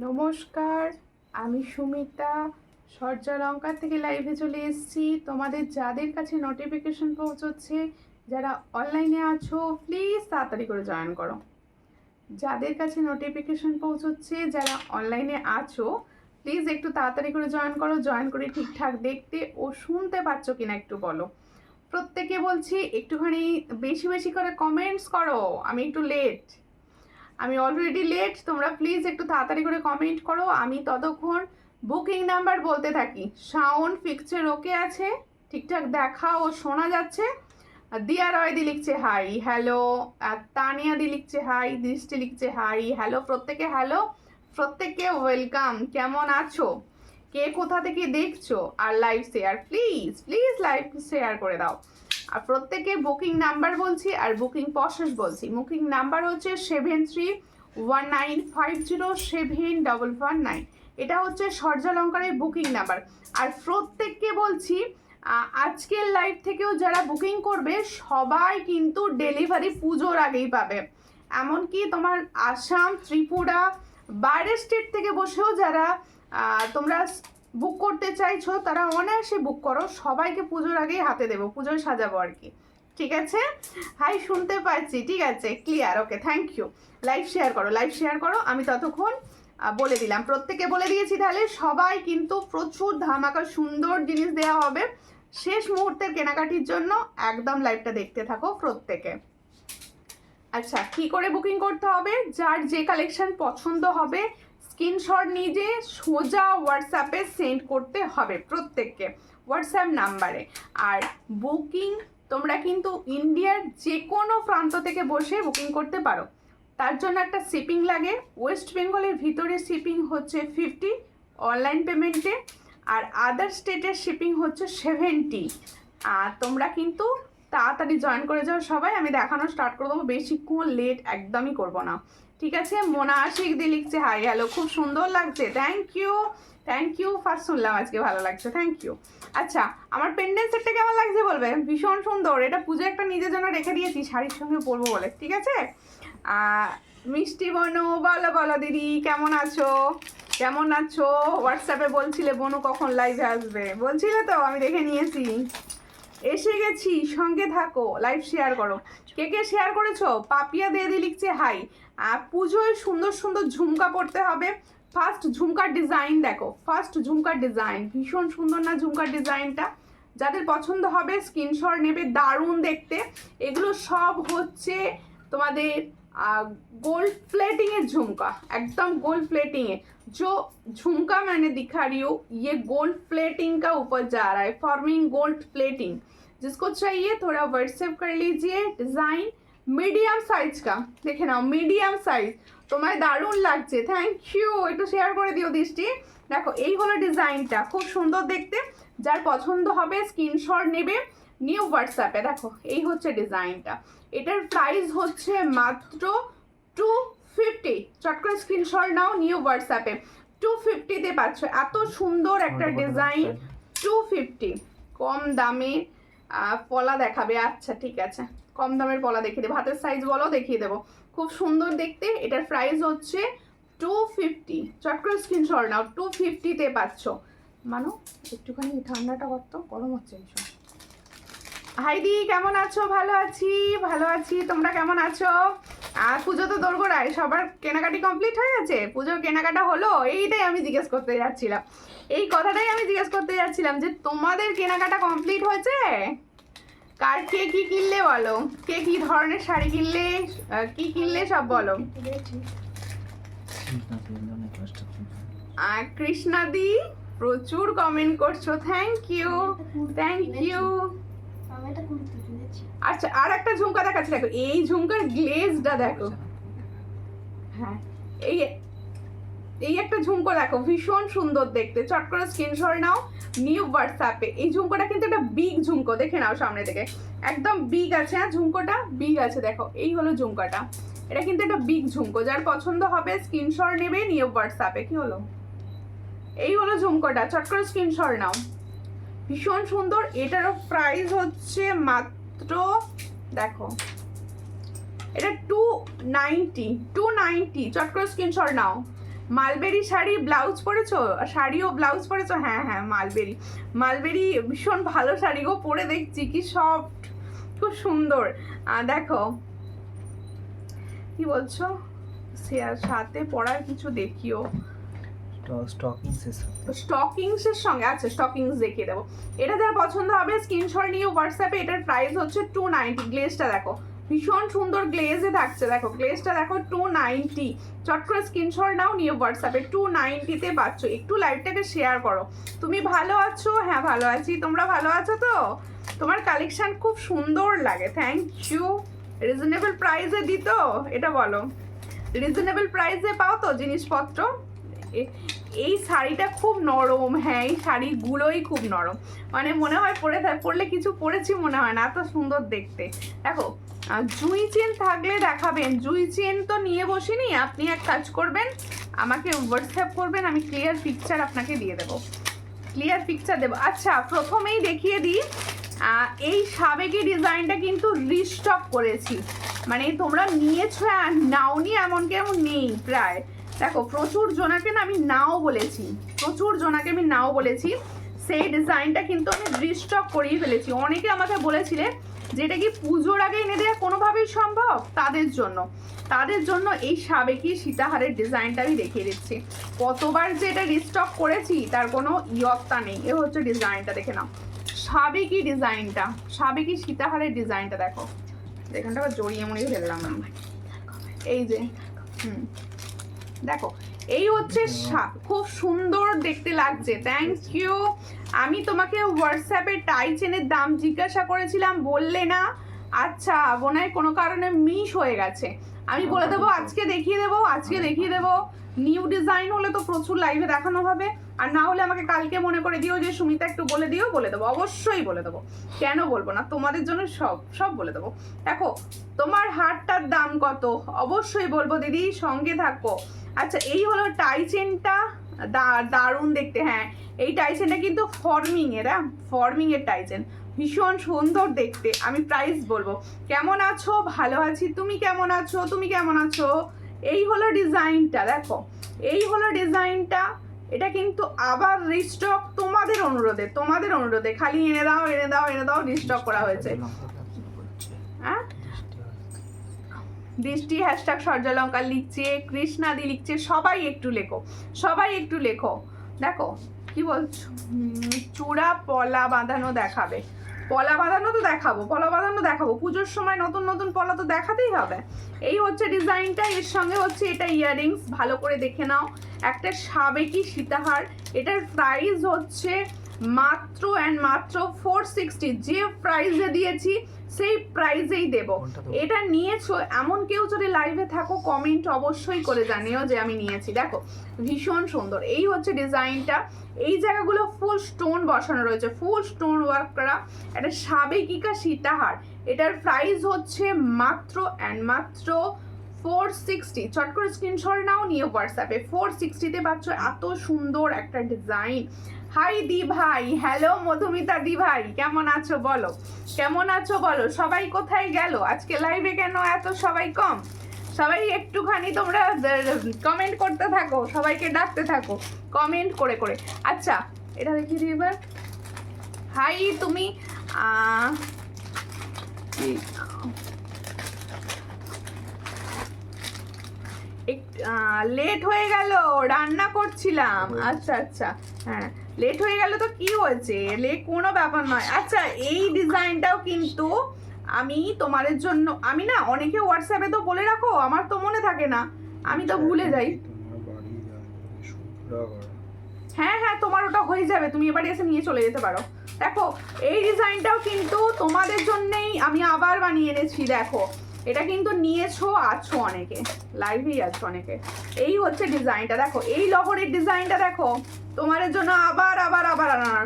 নমস্কার, আমি সুমিতা সূর্যলঙ্কা থেকে লাইভে চলে এসেছি। তোমাদের যাদের কাছে নোটিফিকেশন পৌঁছচ্ছে, যারা অনলাইনে আছো প্লিজ তাড়াতাড়ি করে জয়েন করো। যাদের কাছে নোটিফিকেশন পৌঁছচ্ছে, যারা অনলাইনে আছো প্লিজ একটু তাড়াতাড়ি করে জয়েন করো। জয়েন করে ঠিকঠাক দেখতে ও শুনতে পাচ্ছ কিনা একটু বলো। প্রত্যেকে বলছি একটুখানি বেশি বেশি করে কমেন্টস করো। আমি একটু লেট, আমি অলরেডি লেট, তোমরা প্লিজ একটু তাড়াতাড়ি করে কমেন্ট করো। আমি ততক্ষণ বুকিং নাম্বার বলতে থাকি। সাউন্ড পিকচার ওকে আছে, ঠিকঠাক দেখা ও শোনা যাচ্ছে? দিয়া রয়দি লিখছে হাই হ্যালো, তানিয়া দি লিখছে হাই, দৃষ্টি লিখছে হাই হ্যালো, প্রত্যেকে হ্যালো, প্রত্যেককে ওয়েলকাম। কেমন আছো, কে কোথা থেকে দেখছো? আর live share please please live share করে দাও। আর প্রত্যেকে বুকিং নাম্বার বলছি আর বুকিং প্রসেস বলছি। বুকিং নাম্বার হচ্ছে 7319507119। এটা হচ্ছে সূর্যলঙ্কারের বুকিং নাম্বার। আর প্রত্যেককে বলছি আজকের লাইভ থেকেও যারা বুকিং করবে সবাই কিন্তু ডেলিভারি পুজোর আগেই পাবে। এমনকি তোমার আসাম, ত্রিপুরা, বাইরের স্টেট থেকে বসেও যারা তোমরা বুক করতে চাইছো তারা অনায়াসে বুক করো। সবাইকে পুজোর আগেই হাতে দেবো, পুজোয় সাজাবো আর কি। ঠিক আছে, হাই শুনতে পাচ্ছি, ঠিক আছে, clear, okay, thank you. Live share করো, লাইভ শেয়ার করো। আমি ততক্ষণ বলে দিলাম, প্রত্যেকে বলে দিয়েছি। তাহলে সবাই কিন্তু প্রচুর ধামাকা সুন্দর জিনিস দেওয়া হবে শেষ মুহূর্তের কেনাকাটির জন্য। একদম লাইভটা দেখতে থাকো প্রত্যেকে। আচ্ছা, কি করে বুকিং করতে হবে? যার যে কালেকশন পছন্দ হবে স্ক্রিনশট নিজে সোজা হোয়াটসঅ্যাপে সেন্ড করতে হবে প্রত্যেককে, হোয়াটসঅ্যাপ নাম্বারে। আর বুকিং তোমরা কিন্তু ইন্ডিয়ার যে কোনো প্রান্ত থেকে বসে বুকিং করতে পারো। তার জন্য একটা শিপিং লাগে। ওয়েস্ট বেঙ্গলের ভিতরে শিপিং হচ্ছে 50 অনলাইন পেমেন্টে, আর আদার স্টেটের শিপিং হচ্ছে 70। আর তোমরা কিন্তু তাড়াতাড়ি জয়েন করে যাও সবাই। আমি দেখানো স্টার্ট করে দেবো, বেশিক্ষণ লেট একদমই করব না, ঠিক আছে? মোনা আশিক দি লিখছে হাই হ্যালো, খুব সুন্দর লাগছে, thank you thank you. First শুনলাম আজকে, ভালো লাগছে, থ্যাংক ইউ। আচ্ছা, আমার পেন্ডেন্ট সেটটা কেমন লাগছে বলবে? ভীষণ সুন্দর। এটা পুজো একটা নিজের জন্য রেখে দিয়েছি শাড়ির সঙ্গে পরবো বলে, ঠিক আছে? মিষ্টি বনু বলো বলো দিদি, কেমন আছো কেমন আছো? হোয়াটসঅ্যাপে বলছিলে বনু কখন লাইভে আসবে, বলছিলে তো, আমি দেখে নিয়েছি। এসে গেছি, সঙ্গে থাকো, লাইভ শেয়ার করো। কে কে শেয়ার করেছো? পাপিয়া দেদি লিখছে হাই। পুজোয় সুন্দর সুন্দর ঝুমকা পড়তে হবে। ফার্স্ট ঝুমকার ডিজাইন দেখো, ফার্স্ট ঝুমকার ডিজাইন ভীষণ সুন্দর না ঝুমকার ডিজাইনটা? যাদের পছন্দ হবে স্ক্রিনশট নেবে, দারুণ দেখতে। এগুলো সব হচ্ছে তোমাদের गोल्ड प्लेटिंग है झुमका, एकदम गोल्ड प्लेटिंग है। जो झुमका मैंने दिखा रही हूँ ये गोल्ड प्लेटिंग का ऊपर जा रहा है, फॉर्मिंग गोल्ड प्लेटिंग। जिसको चाहिए थोड़ा व्हाट्सएप कर लीजिए। डिजाइन मीडियम साइज का, देखे ना, मीडियम साइज। তোমার দারুণ লাগছে, থ্যাংক ইউ। একটু শেয়ার করে দিও দৃষ্টি। দেখো এই হলো ডিজাইনটা, খুব সুন্দর দেখতে। যার পছন্দ হবে স্ক্রিনশট নেবে, নিউ হোয়াটসঅ্যাপে। দেখো এই হচ্ছে ডিজাইনটা। এটার প্রাইস হচ্ছে মাত্র 250। চট করে স্ক্রিনশট নাও, নিউ হোয়াটসঅ্যাপে 250-তে পাচ্ছ। এত সুন্দর একটা ডিজাইন 250। কম দামে পলা দেখাবে? আচ্ছা ঠিক আছে, কম দামের পলা দেখিয়ে দেবো। হাতের সাইজ বলো, দেখিয়ে দেবো। খুব সুন্দর দেখতে। এটার প্রাইস হচ্ছে 250। চট করে স্ক্রিনশট নাও, 250-তে পাচ্ছ। মানো একটুখানি ঠান্ডাটা কত গরম হচ্ছে ভীষণ। হাইদি কেমন আছো? ভালো আছি ভালো আছি, তোমরা কেমন আছো? আর পুজো তো দোরগোড়ায়, সবার কেনাকাটি কমপ্লিট হয়ে গেছে? পুজোর কেনাকাটা হলো? এইটাই আমি জিজ্ঞেস করতে যাচ্ছিলাম, এই কথাটাই আমি জিজ্ঞেস করতে যাচ্ছিলাম যে তোমাদের কেনাকাটা কমপ্লিট হয়েছে? কার কে কি কিনলে বলো, কে কি ধরনের শাড়ি কিনলে, কি কিনলে সব বলো। কৃষ্ণাদি প্রচুর কমেন্ট করছো, থ্যাংক ইউ থ্যাংক ইউ। আচ্ছা, আর একটা ঝুমকা দেখাচ্ছি, দেখো এই ঝুমকার গ্লেজটা দেখো। হ্যাঁ, এই এই একটা ঝুমকো দেখো, ভীষণ সুন্দর দেখতে। চট করে স্ক্রিনশট নাও, নিউ হোয়াটসঅ্যাপে। এই ঝুমকোটা কিন্তু একটা বিগ ঝুমকো, দেখে নাও সামনে থেকে, একদম বিগ আছে। হ্যাঁ, ঝুমকোটা বিগ আছে, দেখো এই হলো ঝুমকাটা। এটা কিন্তু একটা বিগ ঝুমকো। যার পছন্দ হবে স্ক্রিনশট নেবে, নিউ হোয়াটসঅ্যাপে। কি হলো, এই হলো ঝুমকোটা, চট করে স্ক্রিনশট নাও, ভীষণ সুন্দর। এটারও প্রাইস হচ্ছে মাত্র, দেখো এটা 290। চট করে স্ক্রিনশট নাও। মালবেরি শাড়ি ব্লাউজ পরেছো, শাড়িও ব্লাউজ পরেছো? হ্যাঁ হ্যাঁ, মালবেরি, মালবেরি ভীষণ ভালো শাড়ি গো, পরে দেখছি কি সফট, খুব সুন্দর। দেখো কি বলছো, সাথে পরার কিছু দেখিও। স্টকিংসের সঙ্গে, আচ্ছা স্টকিংস দেখিয়ে দেবো। এটা যারা পছন্দ হবে স্ক্রিনশট নিয়ে হোয়াটসঅ্যাপে। এটার প্রাইস হচ্ছে 290। গ্লেজটা দেখো ভীষণ সুন্দর গ্লেজে থাকছে, দেখো গ্লেজটা দেখো 290। চট করে স্ক্রিনশট নাও, নিয়ে হোয়াটসঅ্যাপে 290-তে পাচ্ছ। একটু লাইভটাকে শেয়ার করো। তুমি ভালো আছো? হ্যাঁ ভালো আছি, তোমরা ভালো আছো তো? তোমার কালেকশন খুব সুন্দর লাগে, থ্যাংক ইউ। রিজনেবল প্রাইসে দিত, এটা বলো, রিজনেবল প্রাইসে পাও তো জিনিসপত্র? এই শাড়িটা খুব নরম, হ্যাঁ এই শাড়িগুলোই খুব নরম, মানে মনে হয় পরলে কিছু পরেছি মনে হয় না, এত সুন্দর দেখতে। দেখো জুই চেন থাকলে দেখাবেন। জুই চেন তো নিয়ে বসিনি, আপনি এক কাজ করবেন, আমাকে হোয়াটসঅ্যাপ করবেন, আমি ক্লিয়ার পিকচার আপনাকে দিয়ে দেবো, ক্লিয়ার পিকচার দেবো। আচ্ছা প্রথমেই দেখিয়ে দিই, এই সাবেকি ডিজাইনটা কিন্তু রিস্টক করেছি, মানে তোমরা নিয়েছো আর নাওনি এমন কেমন নেই প্রায়। দেখো প্রচুর জনাকে না আমি নাও বলেছি, প্রচুর জনাকে আমি নাও বলেছি, সেই ডিজাইনটা কিন্তু আমি রিস্টক করিয়ে ফেলেছি। অনেকে আমাকে বলেছিলে যেটা কি পুজোর আগে এনে দেওয়া কোনোভাবেই সম্ভব, তাদের জন্য এই সাবেকি সীতাহারের ডিজাইনটা আমি দেখিয়ে দিচ্ছি। কতবার যে এটা রিস্টক করেছি তার কোনো ইয়ত্তা নেই। এ হচ্ছে ডিজাইনটা, দেখে নাও সাবেকি ডিজাইনটা, সাবেকি সীতাহারের ডিজাইনটা দেখো, এখানটা আবার জড়িয়ে মরিয়ে ফেললাম আমি, এই যে দেখো এই হচ্ছে, খুব সুন্দর দেখতে লাগছে, থ্যাংক ইউ। আমি তোমাকে হোয়াটসঅ্যাপে টাই চেনের দাম জিজ্ঞাসা করেছিলাম, বললে না, আচ্ছা বোনায় কোনো কারণে মিস হয়ে গেছে, আমি বলে দেবো, আজকে দেখিয়ে দেবো, আজকে দেখিয়ে দেবো। নিউ ডিজাইন হলে তো প্রচুর লাইভে দেখানো হবে, আর না হলে আমাকে কালকে মনে করে দিও যে সুমিতা একটু বলে দিও, বলে দেবো, অবশ্যই বলে দেবো, কেন বলবো না, তোমাদের জন্য সব বলে দেবো। দেখো তোমার হারটার দাম কত, অবশ্যই বলবো দিদি, সঙ্গে থাকো। আচ্ছা এই হলো টাই চেনটা, দারুণ দেখতে, হ্যাঁ এই টাই চেনটা কিন্তু ফর্মিং এর, ফর্মিং এর টাই চেন, ভীষণ সুন্দর দেখতে। আমি প্রাইস বলবো। কেমন আছো? ভালো আছি, তুমি কেমন আছো? তুমি কেমন আছো? এই হলো ডিজাইনটা, দেখো এই হলো ডিজাইনটা, এটা কিন্তু আবার রিস্টক, তোমাদের অনুরোধে খালি এনে দাও রিস্টক করা হয়েছে। হ্যাঁ দৃষ্টি হ্যাশট্যাগ সর্যালঙ্কার লিখছে, কৃষ্ণাদি লিখছে, সবাই একটু লেখো। দেখো কি বলছো, চূড়া পলা বাঁধানো দেখাবে, পলা বাঁধানো তো দেখাবো, পুজোর সময় নতুন নতুন পলা তো দেখাতেই হবে। এই হচ্ছে ডিজাইনটা, এর সঙ্গে হচ্ছে এটা ইয়াররিংস, ভালো করে দেখে নাও, একটা সাবেকি সীতাহার। এটার প্রাইস হচ্ছে মাত্র 460, যে প্রাইসে দিয়েছি সেই প্রাইজেই দেব। এটা নিয়েছো এমন কেউ যদি লাইভে থাকো কমেন্ট অবশ্যই করে জানিও যে আমি নিয়েছি। দেখো ভীষণ সুন্দর, এই হচ্ছে ডিজাইনটা, এই জায়গাগুলো ফুল স্টোন বসানো রয়েছে, ফুল স্টোন ওয়ার্ক করা, একটা সাবেকিকা সীতাহার। এটার প্রাইস হচ্ছে মাত্র 460। চট করে স্ক্রিনশট নাও, নিয়ে হোয়াটসঅ্যাপে 460-তে পাচ্ছ এত সুন্দর একটা ডিজাইন। হাই দি ভাই, হ্যালো মধুমিতা দি ভাই, কেমন আছো বলো, সবাই কোথায় গেল আজকে লাইভে, কেন এত সবাই কম? সবাই একটুখানি তোমরা কমেন্ট করতে থাকো, সবাইকে ডাকতে থাকো কমেন্ট করে। আচ্ছা এটা দেখিয়ে দিই এবার। হাই তুমি লেট হয়ে গেল, রান্না করছিলাম। আচ্ছা হ্যাঁ লেট হয়ে গেল তো কি হয়েছে, কোনো ব্যাপার নয়। আচ্ছা এই ডিজাইনটাও কিন্তু আমি তোমাদের জন্য, আমি না অনেকে হোয়াটসঅ্যাপে তো বলে রাখো, আমার তো মনে থাকে না, আমি তো ভুলে যাই। হ্যাঁ তোমার ওটা হয়ে যাবে, তুমি এবারে এসে নিয়ে চলে যেতে পারো। দেখো এই ডিজাইনটাও কিন্তু তোমাদের জন্যই আমি আবার বানিয়ে এনেছি। দেখো এটা কিন্তু আছো অনেকে, লাইভেই আছো অনেকে। এই হচ্ছে ডিজাইনটা, দেখো এই লহরের ডিজাইনটা দেখো, তোমাদের জন্য আবার আনার।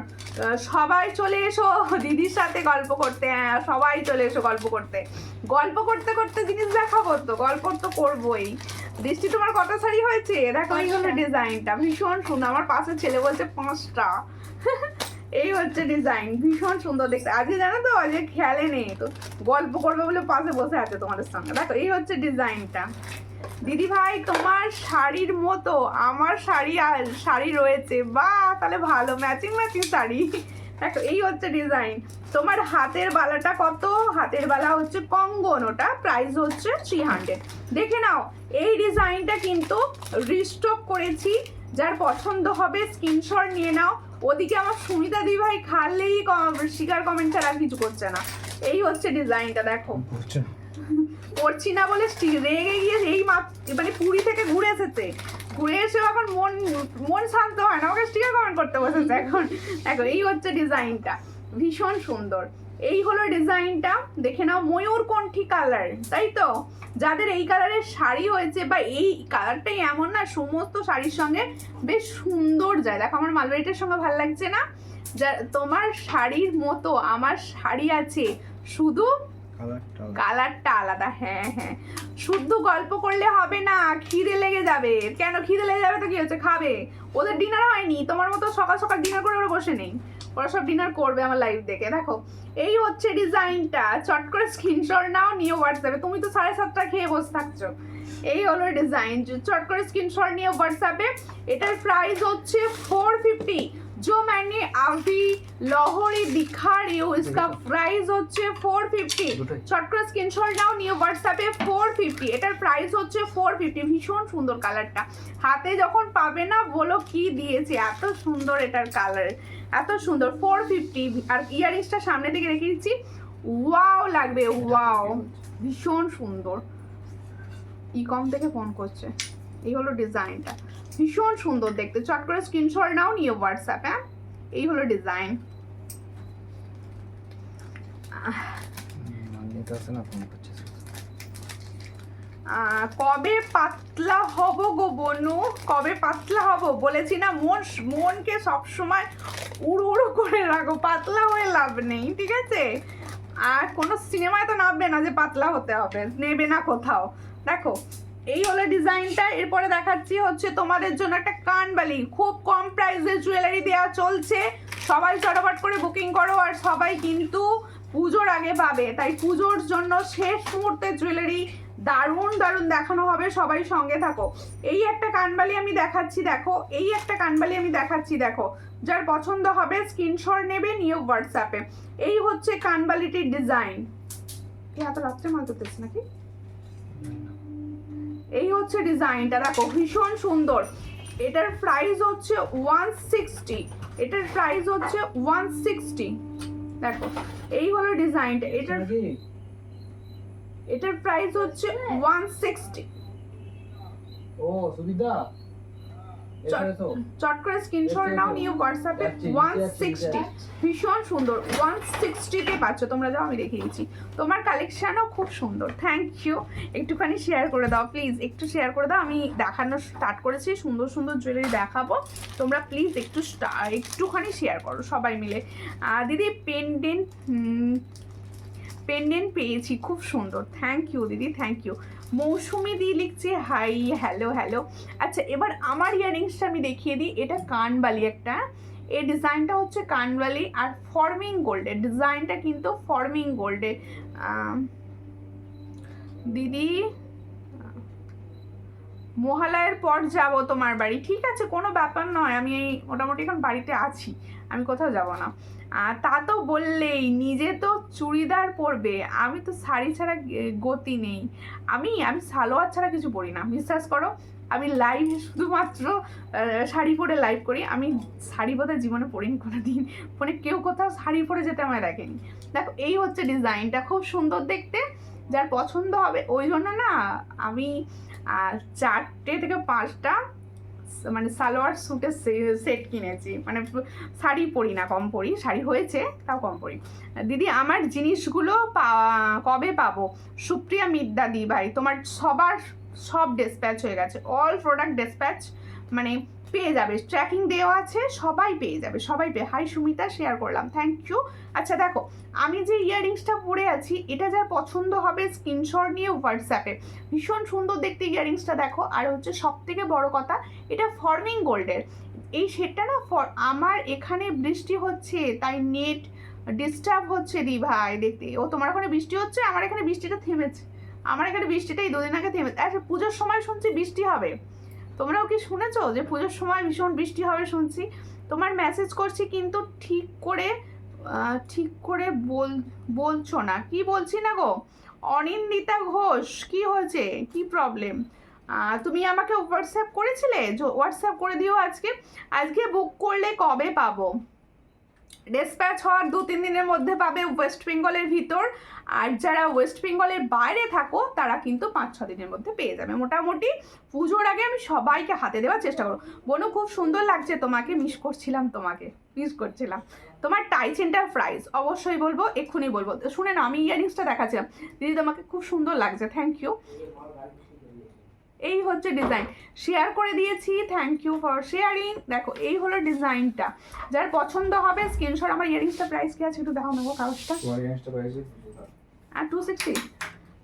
সবাই চলে এসো দিদির সাথে গল্প করতে, হ্যাঁ সবাই চলে এসো গল্প করতে জিনিস দেখাবো তো, গল্প তো করবোই। দৃষ্টি তোমার কত শাড়ি হয়েছে? দেখো এই হলো ডিজাইনটা, ভীষণ সুন্দর, আমার পাশে ছেলে বলছে 5টা। এই হচ্ছে ডিজাইন, ভীষণ সুন্দর দেখতে। আজকে জানো তো যে খেয়ালে নেই, তো গল্প করবে বলে পাশে বসে আছে তোমাদের সঙ্গে। দেখো এই হচ্ছে ডিজাইনটা, দিদি ভাই তোমার শাড়ির মতো আমার শাড়ি রয়েছে, বা তাহলে ভালো, ম্যাচিং ম্যাচিং শাড়ি। দেখো এই হচ্ছে ডিজাইন। তোমার হাতের বালাটা কত? হাতের বালা হচ্ছে কঙ্গন, ওটা প্রাইস হচ্ছে 300। দেখে নাও এই ডিজাইনটা কিন্তু রিস্টক করেছি, যার পছন্দ হবে স্ক্রিনশট নিয়ে নাও। ওদিকে আমার সুমিতা দি ভাই খালেই শিকার কমেন্ট ছাড়া কিছু করছে না। এই হচ্ছে ডিজাইনটা, দেখো করছি না বলে রেগে গিয়ে এই মানে পুরী থেকে ঘুরে এসেছে, ঘুরে এসে এখন মন শান্ত হয় না, ওকে স্টিকার কমেন্ট করতে বসেছে এখন। দেখো এই হচ্ছে ডিজাইনটা, ভীষণ সুন্দর। এই হলো ডিজাইনটা, দেখে নাও ময়ূরকণ্ঠী কালার, তাই তো? যাদের এই কালারের শাড়ি হয়েছে বা এই কালারটাই এমন না সমস্ত শাড়ির সঙ্গে বেশ সুন্দর যায়। দেখো আমার মালবাড়িটার সঙ্গে ভালো লাগছে না? যা তোমার শাড়ির মতো আমার শাড়ি আছে, শুধু কালারটা আলাদা। হ্যাঁ হ্যাঁ, শুদ্ধ গল্প করলে হবে না, খিদে লেগে যাবে। কেন খিদে লেগে যাবে তো কি হচ্ছে, খাবে। ওদের ডিনার হয়নি, তোমার মতো সকাল সকাল ডিনার করে ওরা বসে নেই, ওরা সব ডিনার করবে আমার লাইভ দেখে। দেখো এই হচ্ছে ডিজাইনটা, চট করে স্ক্রিনশট নাও, নিয়ে হোয়াটসঅ্যাপে। তুমি তো 7:30 খেয়ে বসে থাকছো। এই হলো ডিজাইন, চট করে স্ক্রিনশট নিয়ে হোয়াটসঅ্যাপে। এটার প্রাইস হচ্ছে 450। जो मैंने अभी लाहौरी दिखा रही हूँ इसका प्राइस হচ্ছে 450। চট করে স্ক্রিনশট নাও, নিয়ে হোয়াটসঅ্যাপে 450। এটার প্রাইস হচ্ছে 450। ভীষণ সুন্দর কালারটা, হাতে যখন পাবে না বলো কি দিয়েছে, এত সুন্দর এটার কালার, এত সুন্দর। 450। আর ইয়ারিংসটা সামনে দিকে রেখে দিচ্ছি, ওয়াও লাগবে, ওয়াও, ভীষণ সুন্দর। ইকম থেকে ফোন করছে। এই হলো ডিজাইনটা, ভীষণ সুন্দর দেখতে। চট করে স্ক্রিনশট নাও, নিয়ে হোয়াটসঅ্যাপ। হ্যাঁ এই হলো ডিজাইন। কবে পাতলা হব গো বনু, কবে পাতলা হব? বলেছি না মনকে সবসময় উড়ু উড়ু করে রাখো, পাতলা হয়ে লাভ নেই, ঠিক আছে? আর কোনো সিনেমায় তো নামবে না যে পাতলা হতে হবে, নেবে না কোথাও। দেখো এই হলো ডিজাইনটা। এরপরে দেখাচ্ছি হচ্ছে তোমাদের জন্য একটা কানবালি, খুব কম প্রাইসে জুয়েলারি দেওয়া চলছে, সবাই চটাপট করে বুকিং করো। আর সবাই কিন্তু পুজোর আগে পাবে, তাই পুজোর জন্য শেষ মুহূর্তে জুয়েলারি দারুণ দারুণ দেখানো হবে, সবাই সঙ্গে থাকো। এই একটা কানবালি আমি দেখাচ্ছি, দেখো এই একটা কানবালি আমি দেখাচ্ছি, দেখো যার পছন্দ হবে স্ক্রিনশট নেবে, নিয়ে হোয়াটসঅ্যাপে। এই হচ্ছে কানবালিটির ডিজাইন। এত রাত্রে মাল করতেছে নাকি? এই হচ্ছে ডিজাইনটা, দেখো ভীষণ সুন্দর। এটার প্রাইস হচ্ছে 160। এটার প্রাইস হচ্ছে 160। দেখো এই হলো ডিজাইনটা, এটার প্রাইস হচ্ছে 160। ও সুবিধা, চট করে স্ক্রিনশট নাও, নিয়ে হোয়াটসঅ্যাপে। 160, ভীষণ সুন্দর। 160-তে পাচ্ছ তোমরা, যাও আমি দেখিয়ে দিচ্ছি। তোমার কালেকশনও খুব সুন্দর, থ্যাংক ইউ। একটুখানি শেয়ার করে দাও প্লিজ, একটু শেয়ার করে দাও। আমি দেখানো স্টার্ট করেছি, সুন্দর সুন্দর জুয়েলারি দেখাবো, তোমরা প্লিজ একটুখানি শেয়ার করো সবাই মিলে। দিদি পেন্ডেন্ট পেয়েছি, খুব সুন্দর, থ্যাংক ইউ দিদি, থ্যাংক ইউ। মৌসুমি দি লিখছে হাই, হ্যালো হ্যালো। আচ্ছা এবার আমার ইয়ারিংসটা আমি দেখিয়ে দিই। এটা কানবালি একটা, এই ডিজাইনটা হচ্ছে কানবালি আর ফর্মিং গোল্ডের ডিজাইনটা, কিন্তু ফর্মিং গোল্ডে। দিদি মহালয়ের পর যাব তোমার বাড়ি, ঠিক আছে কোনো ব্যাপার নয়, আমি মোটামুটি এখন বাড়িতে আছি, আমি কোথাও যাব না। তা তো বললেই, নিজে তো চুড়িদার পরবে, আমি তো শাড়ি ছাড়া গতি নেই, আমি সালোয়ার ছাড়া কিছু পরি না, বিশ্বাস করো। আমি লাইভ শুধুমাত্র শাড়ি পরে লাইভ করি, আমি শাড়ি বোধহয় জীবনে পরিনি কোনো দিন, মানে কেউ কোথাও শাড়ি পরে যেতে আমায় দেখেনি। দেখো এই হচ্ছে ডিজাইনটা, খুব সুন্দর দেখতে, যার পছন্দ হবে। ওই জন্য না আমি 4টে থেকে 5টা মানে সালোয়ার স্যুটের সেট কিনেছি, মানে শাড়ি পরি না, কম পরি, শাড়ি হয়েছে তাও কম পরি। দিদি আমার জিনিসগুলো কবে পাবো? সুপ্রিয়া মিদ্দা দি ভাই, তোমার সব ডিসপ্যাচ হয়ে গেছে, অল প্রোডাক্ট ডিসপ্যাচ, মানে পেয়ে যাবে, ট্র্যাকিং দেওয়া আছে, সবাই পেয়ে যাবে, সবাই হাই সুমিতা, শেয়ার করলাম, থ্যাংক ইউ। আচ্ছা দেখো আমি যে ইয়ারিংসটা পরে আছি, এটা যার পছন্দ হবে স্ক্রিনশট নিয়ে হোয়াটসঅ্যাপে। ভীষণ সুন্দর দেখতে ইয়ারিংসটা, দেখো। আর হচ্ছে সব থেকে বড় কথা, এটা ফর্মিং গোল্ডের। এই শেডটা না, আমার এখানে বৃষ্টি হচ্ছে তাই নেট ডিস্টার্ব হচ্ছে দি ভাই দেখতে। ও তোমার ওখানে বৃষ্টি হচ্ছে, আমার এখানে বৃষ্টিটা থেমেছে, আমার এখানে বৃষ্টিটাই 2 দিন আগে থেমে, আচ্ছা পুজোর সময় শুনছি বৃষ্টি হবে, তোমরাও কি শুনেছো যে পুজোর সময় ভীষণ বৃষ্টি হবে শুনছি? তোমার মেসেজ করছি কিন্তু ঠিক করে বলছো না, কি বলছি না গো? অনিন্দিতা ঘোষ, কি হয়েছে, কি প্রবলেম? তুমি আমাকে হোয়াটসঅ্যাপ করেছিলে, হোয়াটসঅ্যাপ করে দিও আজকে বুক করলে কবে পাবো? ডিসপ্যাচ হওয়ার 2-3 দিনের মধ্যে পাবে ওয়েস্ট বেঙ্গলের ভিতর, আর যারা ওয়েস্ট বেঙ্গলের বাইরে থাকো তারা কিন্তু 5-6 দিনের মধ্যে পেয়ে যাবে। মোটামুটি পুজোর আগে আমি সবাইকে হাতে দেওয়ার চেষ্টা করবো। বোনু খুব সুন্দর লাগছে তোমাকে, মিস করছিলাম তোমার টাই চেনটার প্রাইস অবশ্যই বলবো, এক্ষুনি বলবো। শুনে না, আমি ইয়ারিংসটা দেখাচ্ছিলাম দিদি, তোমাকে খুব সুন্দর লাগছে, থ্যাংক ইউ। এই হচ্ছে ডিজাইন, শেয়ার করে দিয়েছি, থ্যাংক ইউ ফর শেয়ারিং। দেখো এই হলো ডিজাইনটা, যার পছন্দ হবে স্ক্রিনশট। আমার ইয়ারিংসটা প্রাইস কি আছে একটু দেখাও নেবো কাগজটা। আর 260,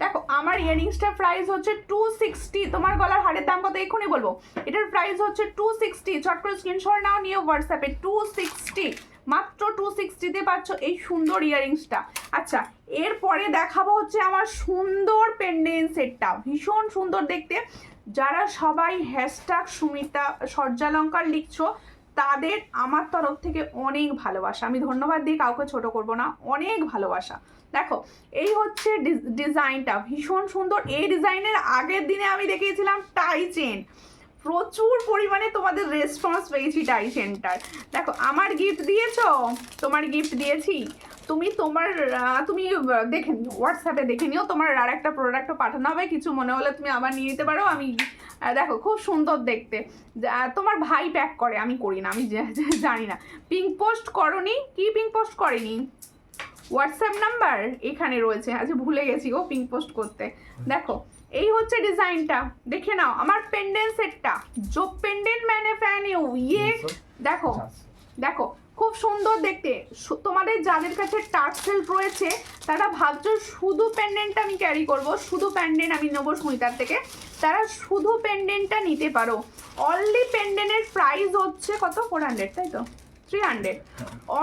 দেখো আমার ইয়ারিংসটার প্রাইস হচ্ছে 260। তোমার গলার হারের দাম কত এক্ষুনি বলবো। এটার প্রাইস হচ্ছে 260, চট করে স্ক্রিনশট নাও, নিয়ে হোয়াটসঅ্যাপে 260, মাত্র 260-তে পাচ্ছ এই সুন্দর ইয়ারিংসটা। আচ্ছা এরপরে দেখাবো হচ্ছে আমার সুন্দর পেন্ডেন্ট সেটটা, ভীষণ সুন্দর দেখতে। যারা সবাই হ্যাশট্যাগ সুমিতা সর্যালঙ্কার লিখছো তাদের আমার তরফ থেকে অনেক ভালোবাসা, আমি ধন্যবাদ দিই, কাউকে ছোট করব না, অনেক ভালোবাসা। দেখো এই হচ্ছে ডিজাইনটা, ভীষণ সুন্দর। এই ডিজাইনের আগের দিনে আমি দেখিয়েছিলাম টাই চেন, প্রচুর পরিমাণে তোমাদের রেসপন্স পেয়েছি টাই চেনটার। দেখো আমার গিফট দিয়েছো, তোমার গিফট দিয়েছি, তুমি দেখে নিও, হোয়াটসঅ্যাপে দেখে নিও, তোমার আর একটা প্রোডাক্টও পাঠানো হবে, কিছু মনে হলে তুমি আবার নিয়ে নিতে পারো। আমি দেখো খুব সুন্দর দেখতে, তোমার ভাই প্যাক করে, আমি করি না, আমি জানি না। পিঙ্ক পোস্ট করনি, কি পিঙ্ক পোস্ট করেনি? হোয়াটসঅ্যাপ নাম্বার এখানে রয়েছে, আচ্ছা ভুলে গেছি গো পিঙ্ক পোস্ট করতে। দেখো এই হচ্ছে ডিজাইনটা, দেখে নাও আমার পেন্ডেন্ট সেটটা, জো পেন্ডেন্ট मैंने पहने ये দেখো দেখো খুব সুন্দর দেখতে। তোমাদের যাদের কাছে টার্সেল রয়েছে তারা ভাবছো শুধু পেন্ডেন্টটা আমি ক্যারি করব, শুধু পেন্ডেন্ট আমি নেবো সুমিতার থেকে, তারা শুধু পেন্ডেন্টটা নিতে পারো। অনলি পেন্ডেন্টের প্রাইস হচ্ছে কত? 400, তাই তো? 300।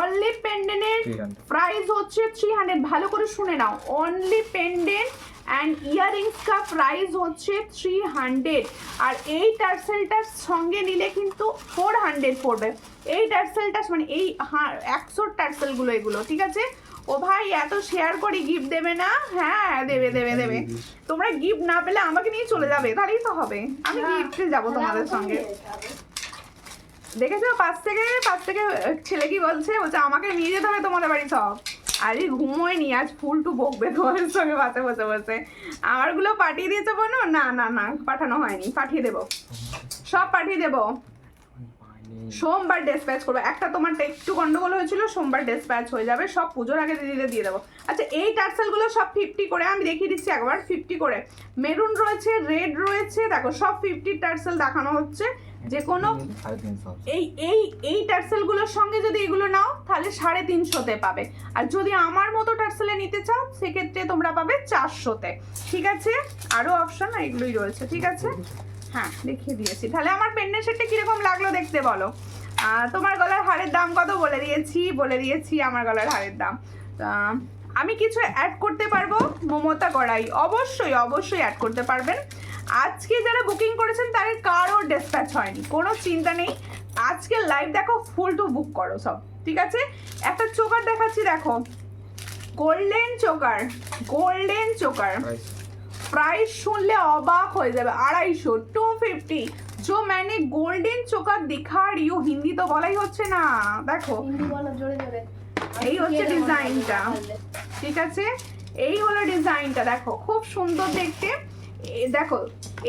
অনলি পেন্ডেন্টের প্রাইস হচ্ছে 300, ভালো করে শুনে নাও। অনলি পেন্ডেন্ট অ্যান্ড ইয়ারিংস কা প্রাইস হচ্ছে 300, আর এই টার্সেলটার সঙ্গে নিলে কিন্তু 400 পড়বে। এই টার্সেলটা মানে এই 100 টার্সেলগুলো এগুলো, ঠিক আছে? ও ভাই এত শেয়ার করে গিফট দেবে না? হ্যাঁ দেবে। তোমরা গিফট না পেলে আমাকে নিয়ে চলে যাবে, তাহলেই তো হবে, আমি গিফটে যাবো তোমাদের সঙ্গে। দেখেছো পাশ থেকে ছেলে কি বলছে আমাকে নিয়ে যেতে হবে তোমাদের বাড়ি সব। আরে ঘুমোয়নি, আজ ফুল টু বকবে তোমাদের সঙ্গে বাসে বসে। আমারগুলো পাঠিয়ে দিয়েছে বোনো? না পাঠানো হয়নি, পাঠিয়ে দেবো, সব পাঠিয়ে দেবো। সোমবার ডিসপ্যাচ করবো, একটা তোমারটা একটু গন্ডগোল হয়েছিল, সোমবার ডিসপ্যাচ হয়ে যাবে, সব পুজোর আগে দিদিদের দিয়ে দেবো। আচ্ছা এই টার্সেলগুলো সব 50 করে, আমি দেখিয়ে দিচ্ছি একবার, 50 করে। মেরুন রয়েছে, রেড রয়েছে, দেখো সব 50 টার্সেল দেখানো হচ্ছে। যে কোনো এই টার্সেলগুলোর সঙ্গে যদি এগুলো নাও তাহলে 350-তে পাবে, আর যদি আমার মতো টার্সেলে নিতে চাও সেক্ষেত্রে তোমরা পাবে 400-তে, ঠিক আছে? আরও অপশন এগুলোই রয়েছে, ঠিক আছে? হ্যাঁ দেখিয়ে দিয়েছি। তাহলে আমার পেন্ডেন্ট সেটটা কিরকম লাগলো দেখতে বলো। তোমার গলার হারের দাম কত বলে দিয়েছি আমার গলার হারের দাম। আমি কিছু অ্যাড করতে পারবো, মমতা গড়াই অবশ্যই অ্যাড করতে পারবেন। আজকে যারা বুকিং করেছেন তাদের কারোর ডিসপ্যাচ হয়নি, কোনো চিন্তা নেই। আজকে লাইভ দেখো, ফুল টু বুক করো সব, ঠিক আছে? একটা চোকার দেখাচ্ছি, দেখো গোল্ডেন চোকার, प्राइस सुनले अबाक हो जाए 250 250 जो मैंने गोल्डन चोकर दिखा रही हूँ हिंदी तो বলাই হচ্ছে না দেখো এই হচ্ছে ডিজাইনটা ঠিক আছে এই হলো ডিজাইনটা দেখো খুব সুন্দর দেখতে দেখো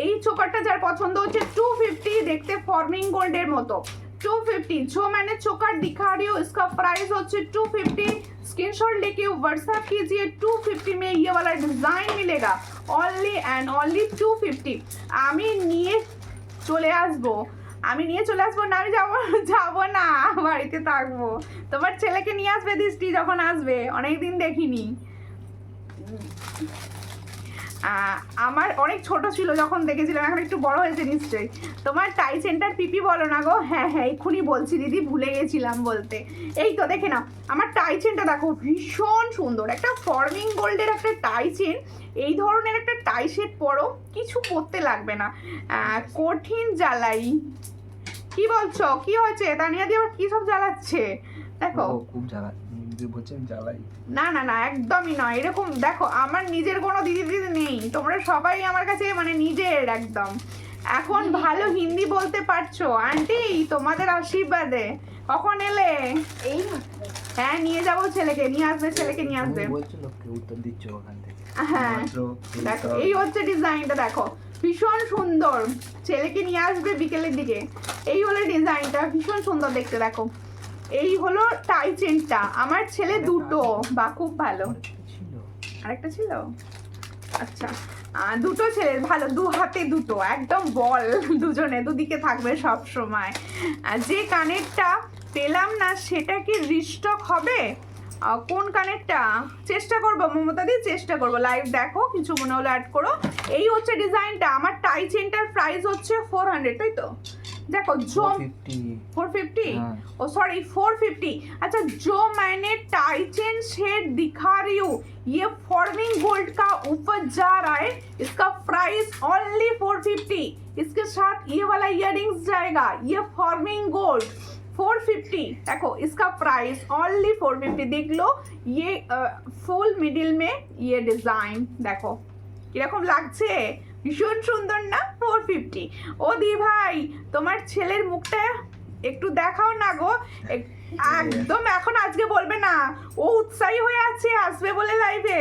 এই চোকারটা যার পছন্দ হচ্ছে 250 দেখতে ফর্মিং গোল্ডের মতো 250 जो मैंने चोकर दिखा रही हूँ इसका प्राइस होচ্ছে 250 स्क्रीनशॉट लेके व्हाट्सएप कीजिए 250 में ये वाला डिजाइन मिलेगा ओनली एंड ओनली 250 আমি নিয়ে চলে আসবো না আমি যাবো না বাড়িতে থাকবো তোমার ছেলেকে নিয়ে আসবে দৃষ্টি যখন আসবে অনেকদিন দেখিনি আমার অনেক ছোট ছিল যখন দেখেছিলাম, এখন একটু বড় হয়েছে নিশ্চয়ই। তোমার টাই সেন্টার পিপি বলো না গো? হ্যাঁ হ্যাঁ এক্ষুনি বলছি দিদি, ভুলে গেছিলাম বলতে। এই তো দেখে নাও আমার টাই চেনটা দেখো, ভীষণ সুন্দর একটা ফর্মিং গোল্ডের একটা টাই চেন। এই ধরনের একটা টাই সেট পরো, কিছু পরতে লাগবে না। কঠিন জ্বালাই কি বলছো? কি হয়েছে? তানিয়া দিয়ে আবার কি সব জ্বালাচ্ছে দেখো। খুব জ্বালাই। না না না একদমই নয়, এরকম দেখো আমার নিজের কোনো দিদি দিদি নেই, তোমরা সবাই আমার কাছে মানে নিজের একদম। এখন ভালো হিন্দি বলতে পারছো আন্টি, তোমাদের আশীর্বাদে। কখন এলে? এই হ্যাঁ নিয়ে যাবো ছেলেকে, নিয়ে আসবে ছেলেকে নিয়ে আসবে। বলছিল কি উত্তর দিচ্ছ ওখান থেকে। হ্যাঁ দেখো এই হচ্ছে ডিজাইনটা, দেখো ভীষণ সুন্দর। ছেলেকে নিয়ে আসবে বিকেলের দিকে। এই হলো ডিজাইনটা, ভীষণ সুন্দর দেখতে। দেখো এই হলো টাই চেনটা, আমার ছেলে দুটো, বা খুব ভালো। আরেকটা ছিল, আচ্ছা দুটো ছেলে ভালো, দু হাতে দুটো একদম বল, দুজনে দুদিকে থাকবে সব সময়। যে কানেরটা পেলাম না সেটা কি রিস্টক হবে? কোন কানেরটা? চেষ্টা করবো মমতাদি, চেষ্টা করবো। লাইভ দেখো, কিছু মনে হলে অ্যাড করো। এই হচ্ছে ডিজাইনটা, আমার টাই চেনটার প্রাইস হচ্ছে 400, তাই তো? देखो जो 450 ओ सॉरी 450। अच्छा जो मैंने टाई चेन शेड दिखा रही हूँ ये फॉर्मिंग गोल्ड का ऊपर जा रहा है, इसका प्राइस ओनली 450। इसके साथ ये वाला इयररिंग्स जाएगा, ये फॉर्मिंग गोल्ड 450। देखो इसका प्राइस ओनली 450। देख लो ये फुल मिडिल में ये डिजाइन देखो কিরকম লাগছে, ভীষণ সুন্দর না? 450। ও দি ভাই তোমার ছেলের মুখটা একটু দেখাও না গো। একদম এখন আজকে বলবে না, ও উৎসাহী হয়ে আছে আসবে বলে লাইভে।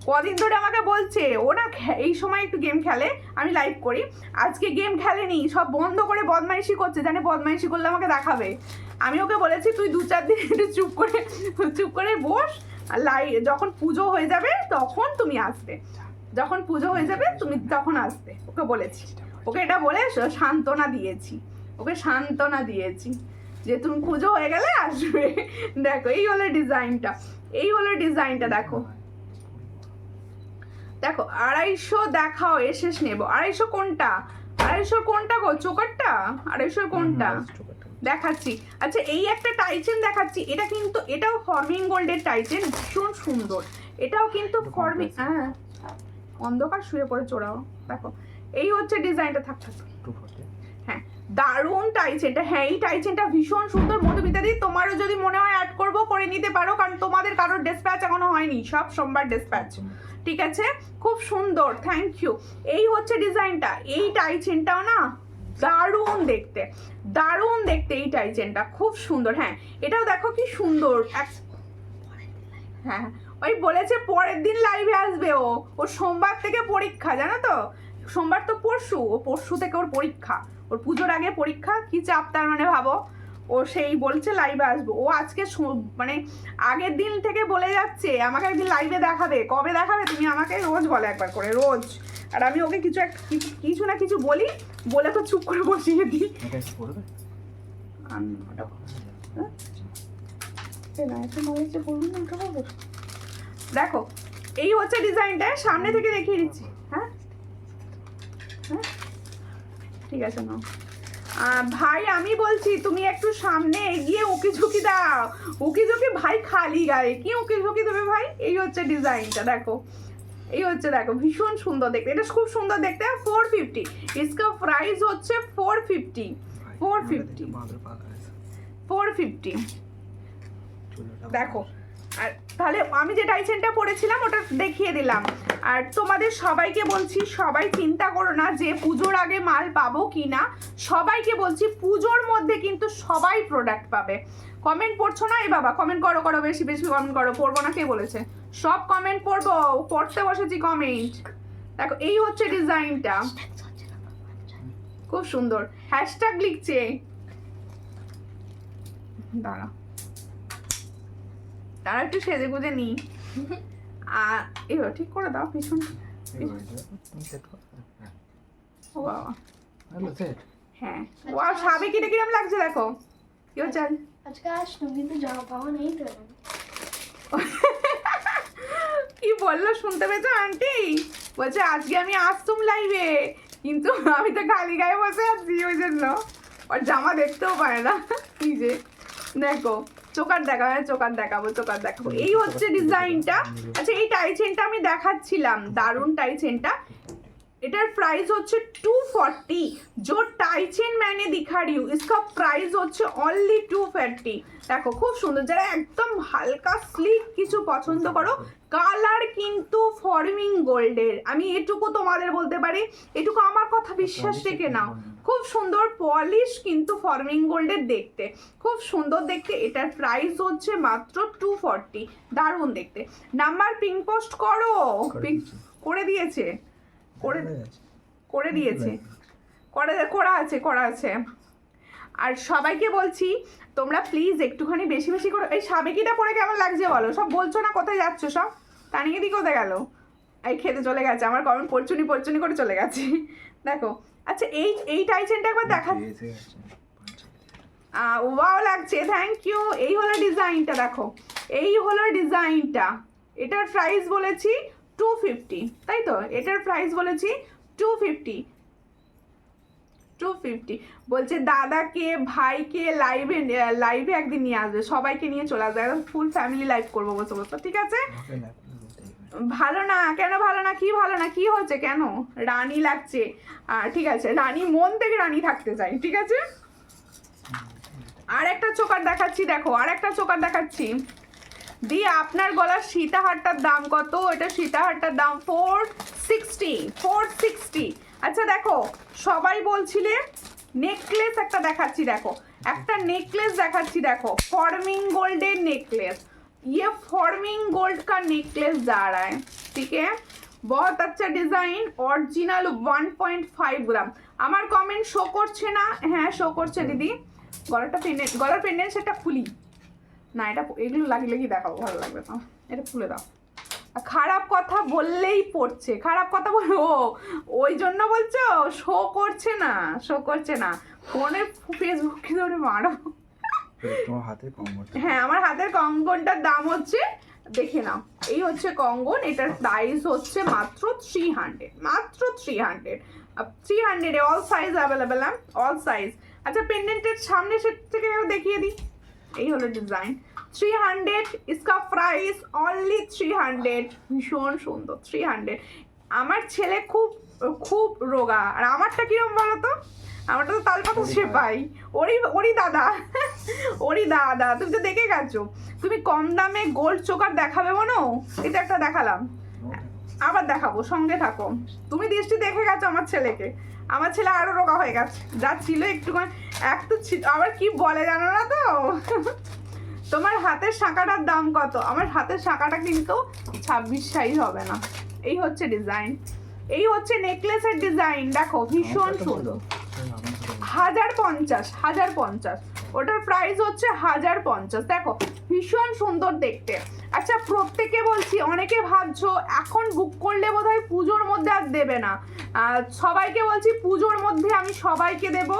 কদিন ধরে আমাকে বলছে ও না এই সময় একটু গেম খেলে, আমি লাইভ করি। আজকে গেম খেলেনি, সব বন্ধ করে বদমাইশি করছে, জানে বদমাইশি করলে আমাকে দেখাবে। আমি ওকে বলেছি তুই 2-4 দিন একটু চুপ করে বস, যখন পুজো হয়ে যাবে তখন তুমি আসবে, যখন পুজো হয়ে যাবে তুমি তখন আসবে, ওকে বলেছি। ওকে এটা বলে সান্ত্বনা দিয়েছি, ওকে সান্ত্বনা দিয়েছি যে তুমি পুজো হয়ে গেলে আসবে। দেখো এই হলো ডিজাইনটা, এই হলো ডিজাইনটা। দেখো দেখো 250 দেখাও, শেষ নেবো। 250 কোনটা? 250 কোনটা গো? চোকারটা? 250 কোনটা দেখাচ্ছি। আচ্ছা এই একটা টাইচেন দেখাচ্ছি, এটা কিন্তু এটাও ফর্মিং গোল্ডের টাইচেন, ভীষণ সুন্দর। এটাও কিন্তু ফর্মিং, হ্যাঁ অন্ধকার শুয়ে পড়ে চোরাও। দেখো এই হচ্ছে ডিজাইনটা, থাক হ্যাঁ দারুণ টাইচেনটা। হ্যাঁ এই টাইচেনটা ভীষণ সুন্দর। মধুমিতাদি তোমারও যদি মনে হয় অ্যাড করবো করে নিতে পারো, কারণ তোমাদের কারোর ডিসপ্যাচ এখনো হয়নি, সব সোমবার ডিসপ্যাচ। ঠিক আছে খুব সুন্দর, থ্যাংক ইউ। এই হচ্ছে ডিজাইনটা, এই টাইচেনটাও না দারুণ দেখতে, দারুণ দেখতে এই টাইচেনটা, খুব সুন্দর। হ্যাঁ এটাও দেখো কি সুন্দর। হ্যাঁ ওই বলেছে পরের দিন লাইভে আসবে। ও সোমবার থেকে পরীক্ষা, জানো তো? সোমবার তো পরশু, ও পরশু থেকে ওর পরীক্ষা, ওর পুজোর আগে পরীক্ষা। কি চাপ তার মানে ভাবো। ও সেই বলছে লাইভে আসবো। ও আজকে মানে আগের দিন থেকে বলে যাচ্ছে আমাকে একদিন লাইভে দেখাবে। কবে দেখাবে তুমি আমাকে? রোজ বলে একবার করে, রোজ। আর আমি ওকে কিছু না কিছু বলি, বলে তো চুপ করে বসিয়ে দিই। দেখো এই হচ্ছে ডিজাইনটা, সামনে থেকে দেখিয়ে দিচ্ছি। হ্যাঁ ঠিক আছে না ভাই, আমি বলছি তুমি একটু সামনে এগিয়ে উকি ঝুঁকি দাও। উকি ঝুঁকি ভাই খালি গায়ে কি উকি ঝুঁকি দেবে ভাই? এই হচ্ছে ডিজাইনটা, দেখো এই হচ্ছে, দেখো ভীষণ সুন্দর দেখতে, এটা খুব সুন্দর দেখতে। 450 इसका प्राइस হচ্ছে 450। দেখো আর তাহলে আমি যে টাইচেনটা পরেছিলাম ওটা দেখিয়ে দিলাম। আর তোমাদের সবাইকে বলছি, সবাই চিন্তা করো না যে পুজোর আগে মাল পাবো কি না। সবাইকে বলছি পুজোর মধ্যে কিন্তু সবাই প্রোডাক্ট পাবে। কমেন্ট পড়ছো না? এই বাবা কমেন্ট করো, বেশি বেশি কমেন্ট করো। পড়বো না কে বলেছে? সব কমেন্ট পড়বো, পড়তে বসেছি কমেন্ট। দেখো এই হচ্ছে ডিজাইনটা, খুব সুন্দর। হ্যাশট্যাগ লিখছে, দাঁড়া তারা একটু সেজে গুজে নি। আর এবার ঠিক করে দাও পিছন। ও বাবা হ্যাঁ, ও সাবে কিটা কিরম লাগছে দেখো। কি হচ্ছে আজকে আসলো কিন্তু জামা পাওয়া নেই তো। কি বললো শুনতে পেয়েছো আন্টি? বলছে আজকে আমি আসতুম লাইভে, কিন্তু আমি তো খালি গায়ে বসে আছি, ওই জন্য ওর জামা দেখতেও পারে না। কি যে দেখো, চোকার দেখাবো, চোকার দেখাবো। এই হচ্ছে ডিজাইনটা। আচ্ছা, এই টাই চেনটা আমি দেখাচ্ছিলাম, দারুণ টাই চেনটা। এটার प्राइस হচ্ছে 240। जो टाई चेन मैंने दिखा रही हूँ इसका प्राइस হচ্ছে অনলি 240। দেখো খুব সুন্দর, যারা একদম হালকা স্লিক কিছু পছন্দ করো, কালার কিন্তু ফর্মিং গোল্ডের। আমি এটুকু তোমাদের বলতে পারি, এটুকু আমার কথা বিশ্বাস রেখে নাও। খুব সুন্দর পলিশ কিন্তু ফর্মিং গোল্ডের, দেখতে খুব সুন্দর দেখতে। এটার প্রাইস হচ্ছে মাত্র 240। দারুণ দেখতে। নাম্বার পিং পোস্ট করো, পিং করে দিয়েছে, করে দিয়েছে, করা আছে। আর সবাইকে বলছি তোমরা প্লিজ একটুখানি বেশি বেশি করে। এই সাবেকিটা পরে কেমন লাগছে বলো? সব বলছো না, কোথায় যাচ্ছ সব? তানিয়ে দি কোথায় গেল? এই খেতে চলে গেছে, আমার কমেন্ট পরচুনি করে চলে গেছে। দেখো, আচ্ছা এই টাই চেনটা একবার দেখা। ওয়াও লাগছে, থ্যাংক ইউ। এই হলো ডিজাইনটা, দেখো এই হলো ডিজাইনটা। এটার প্রাইস বলেছি 250, তাই তো? এটার প্রাইস বলেছি 250। বলছে দাদাকে ভাইকে লাইভে একদিন নিয়ে আসবে, সবাইকে নিয়ে চলে আসবে, একদম ফুল ফ্যামিলি লাইভ করবো বসে বসে, ঠিক আছে? ভালো না কেন? ভালো না কি? ভালো না কি হচ্ছে? কেন রানী লাগছে? ঠিক আছে, রানী মন থেকে রানী থাকতে চাই, ঠিক আছে? আর একটা চোকার দেখাচ্ছি, দেখো আর একটা চোকার দেখাচ্ছি। দি আপনার গলার সীতাহারটার দাম কত? এটা সীতাহারটার দাম 460। আচ্ছা দেখো, সবাই বলছিলে নেকলেস একটা দেখাচ্ছি, দেখো একটা নেকলেস দেখাচ্ছি, দেখো फॉर्मिंग गोल्डन नेकलेस। ये फॉर्मिंग गोल्ड का नेकलेस जा रहा है, ठीक है? बहुत अच्छा डिजाइन, অরিজিনাল 1.5 গ্রাম। আমার কমেন্ট শো করছে না? হ্যাঁ শো করছে দিদি। গলার পেন্ডেন্ট সেটা খুলি না, এটা এগুলো লাগিয়ে দেখাবো, ভালো লাগবে তো। এটা খুলে দাও। খারাপ কথা বললেই পড়ছে, খারাপ কথা বলো, ওই জন্য বলছো শো করছে না। ফোনে ফেসবুকে ধরে মারো। হ্যাঁ, আমার হাতের কঙ্গনটার দাম হচ্ছে, দেখে নাও, এই হচ্ছে কঙ্গন। এটার প্রাইস হচ্ছে মাত্র 300। 300 all size available, all size. আচ্ছা, পেন্ডেন্টের সামনে সেট থেকে দেখিয়ে দিই। এই হলো ডিজাইন, 300। इसका प्राइस অনলি 300। ভীষণ সুন্দর, 300। আমার ছেলে খুব রোগা, আর আমারটা কিরম বলো তো? আমারটা তো তালপাতা সেপাই। ওরি দাদা তুমি তো দেখে গেছো। তুমি কম দামে গোল্ড চোকার দেখাবে মনো? এটা একটা দেখালাম, আবার দেখাবো, সঙ্গে থাকো। তুমি দৃষ্টি দেখে গেছো আমার ছেলেকে, আমার ছেলে আরো রোগা হয়ে গেছে, যা ছিল একটুখানি আবার কি বলে জানো না তো? তোমার হাতের শাঁখাটার দাম কত? আমার হাতের শাঁখাটা কিন্তু 26 সাইজ হবে না। এই হচ্ছে ডিজাইন, এই হচ্ছে নেকলেসের ডিজাইন, দেখো ভীষণ সুন্দর। 1050। ওটার প্রাইস হচ্ছে 1050। দেখো ভীষণ সুন্দর দেখতে। আচ্ছা, প্রত্যেকে বলছি, অনেকে ভাবছো এখন বুক করলে বোধহয় পুজোর মধ্যে আর দেবে না। সবাইকে বলছি পুজোর মধ্যে আমি সবাইকে দেব,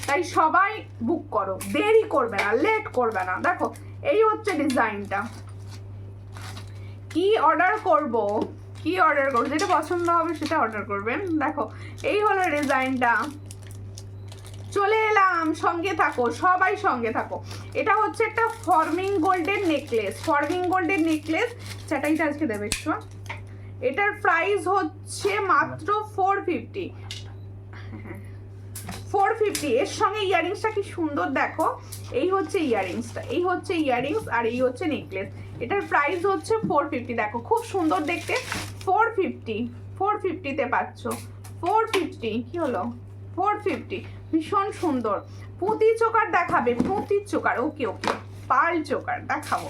তাই সবাই বুক করো, দেরি করবে না, লেট করবে না। দেখো এই হচ্ছে ডিজাইনটা। কি অর্ডার করব, যেটা পছন্দ হবে সেটা অর্ডার করবেন। দেখো এই হলো ডিজাইনটা, চলে এলাম, সঙ্গে থাকো, সবাই সঙ্গে থাকো। এটা হচ্ছে একটা ফর্মিং গোল্ডের নেকলেস। সেটাইটা আজকে দেবে একটু। এটার প্রাইস হচ্ছে মাত্র 450। এর সঙ্গে ইয়ারিংসটা কি সুন্দর, দেখো এই হচ্ছে ইয়ারিংস, আর এই হচ্ছে নেকলেস। এটার প্রাইস হচ্ছে 450। দেখো খুব সুন্দর দেখতে, 450 তে পাচ্ছ। 450 কি হলো? 450, ভীষণ সুন্দর। পুঁতি চোকার দেখাবে? পুঁতির চোকার, ওকে পার্ল চোকার দেখাবো,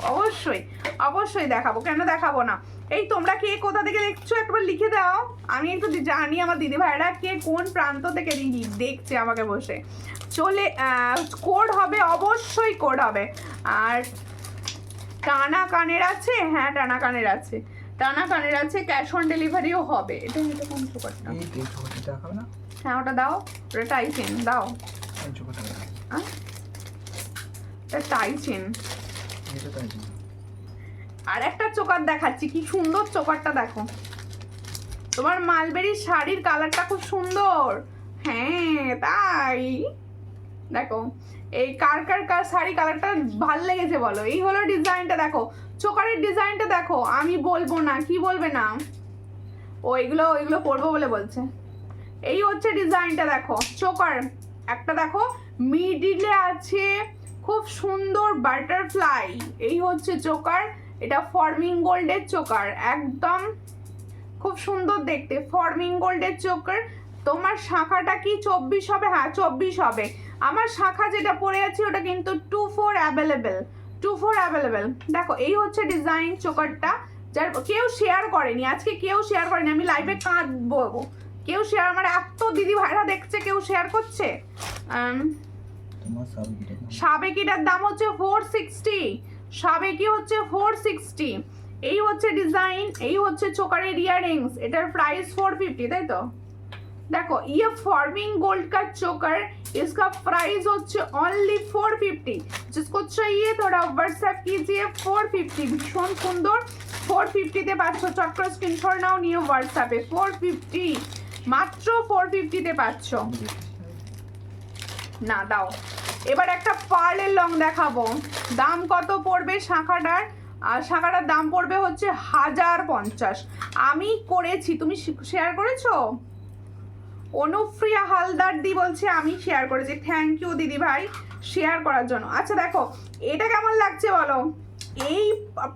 অবশ্যই দেখাবো, কেন দেখাবো না। এই তোমরা কে কোথা থেকে দেখছো একবার লিখে দাও, আমি একটু জানি আমার দিদি ভাইরা কে কোন প্রান্ত থেকে দেখছে আমাকে বসে। চলে কোড হবে, অবশ্যই কোড হবে। আর টানা কানের আছে? হ্যাঁ টানা কানের আছে, ক্যাশ অন ডেলিভারিও হবে। এটা কোন চোকারটা? দেখাবে না? হ্যাঁ ওটা দাও, ওটা টাই চেন দাও। এটা টাই চেন, আর একটা চোকার দেখাচ্ছি, কি সুন্দর চোকারটা দেখো। তোমার মালবেরি শাড়ির কালারটা খুব সুন্দর। হ্যাঁ তাই, দেখো এই কার শাড়ি কালারটা ভাল লেগেছে বলো। এই হলো ডিজাইনটা, দেখো চোকারের ডিজাইনটা দেখো। আমি বলবো না, কি বলবে না? ওইগুলো পরবো বলে বলছে। এই হচ্ছে ডিজাইনটা, দেখো চোকার একটা দেখো মিডিলে আছে খুব সুন্দর বাটারফ্লাই। এই হচ্ছে চোকার, এটা ফর্মিং গোল্ডের চোকার, একদম খুব সুন্দর দেখতে ফর্মিং গোল্ডের চোকার। তোমার শাখাটা কি 24 হবে? হ্যাঁ 24 হবে। আমার শাখা যেটা পরে আছে ওটা কিন্তু 24 অ্যাভেলেবেল, 24 অ্যাভেলেবেল। দেখো এই হচ্ছে ডিজাইন চোকারটা, যার কেউ শেয়ার করেনি আজকে, কেউ শেয়ার করেনি। আমি লাইভে কাঁদবো, কেউ শেয়ার, আমার এত দিদি ভাইরা দেখছে, কেউ শেয়ার করছে। সাবেকিটার দাম হচ্ছে 460, সাবেকি হচ্ছে 460। এই হচ্ছে ডিজাইন, এই হচ্ছে চোকারের ইয়াররিংস, এটার প্রাইস 450, তাই তো? देखो ये फॉर्मिंग गोल्ड का चोकर, इसका प्राइस होচ্ছে ओनली 450। जिसको चाहिए थोड़ा व्हाट्सएप कीजिए। 450 ভীষণ সুন্দর, 450 তে পাচ্ছ। চট করে স্ক্রিনশট নাও, নিয়ে হোয়াটসঅ্যাপে 450, মাত্র 450 তে পাচ্ছ। না দাও। এবার একটা পার্লের লং দেখাবো, দাম কত পড়বে শাখাটার? আর শাখাটার দাম পড়বে হচ্ছে 1050। আমি করেছি, তুমি শেয়ার করেছো? অনুপ্রিয়া হালদার দি বলছে আমি শেয়ার করেছি। থ্যাংক ইউ দিদি ভাই শেয়ার করার জন্য। আচ্ছা দেখো এটা কেমন লাগছে বলো, এই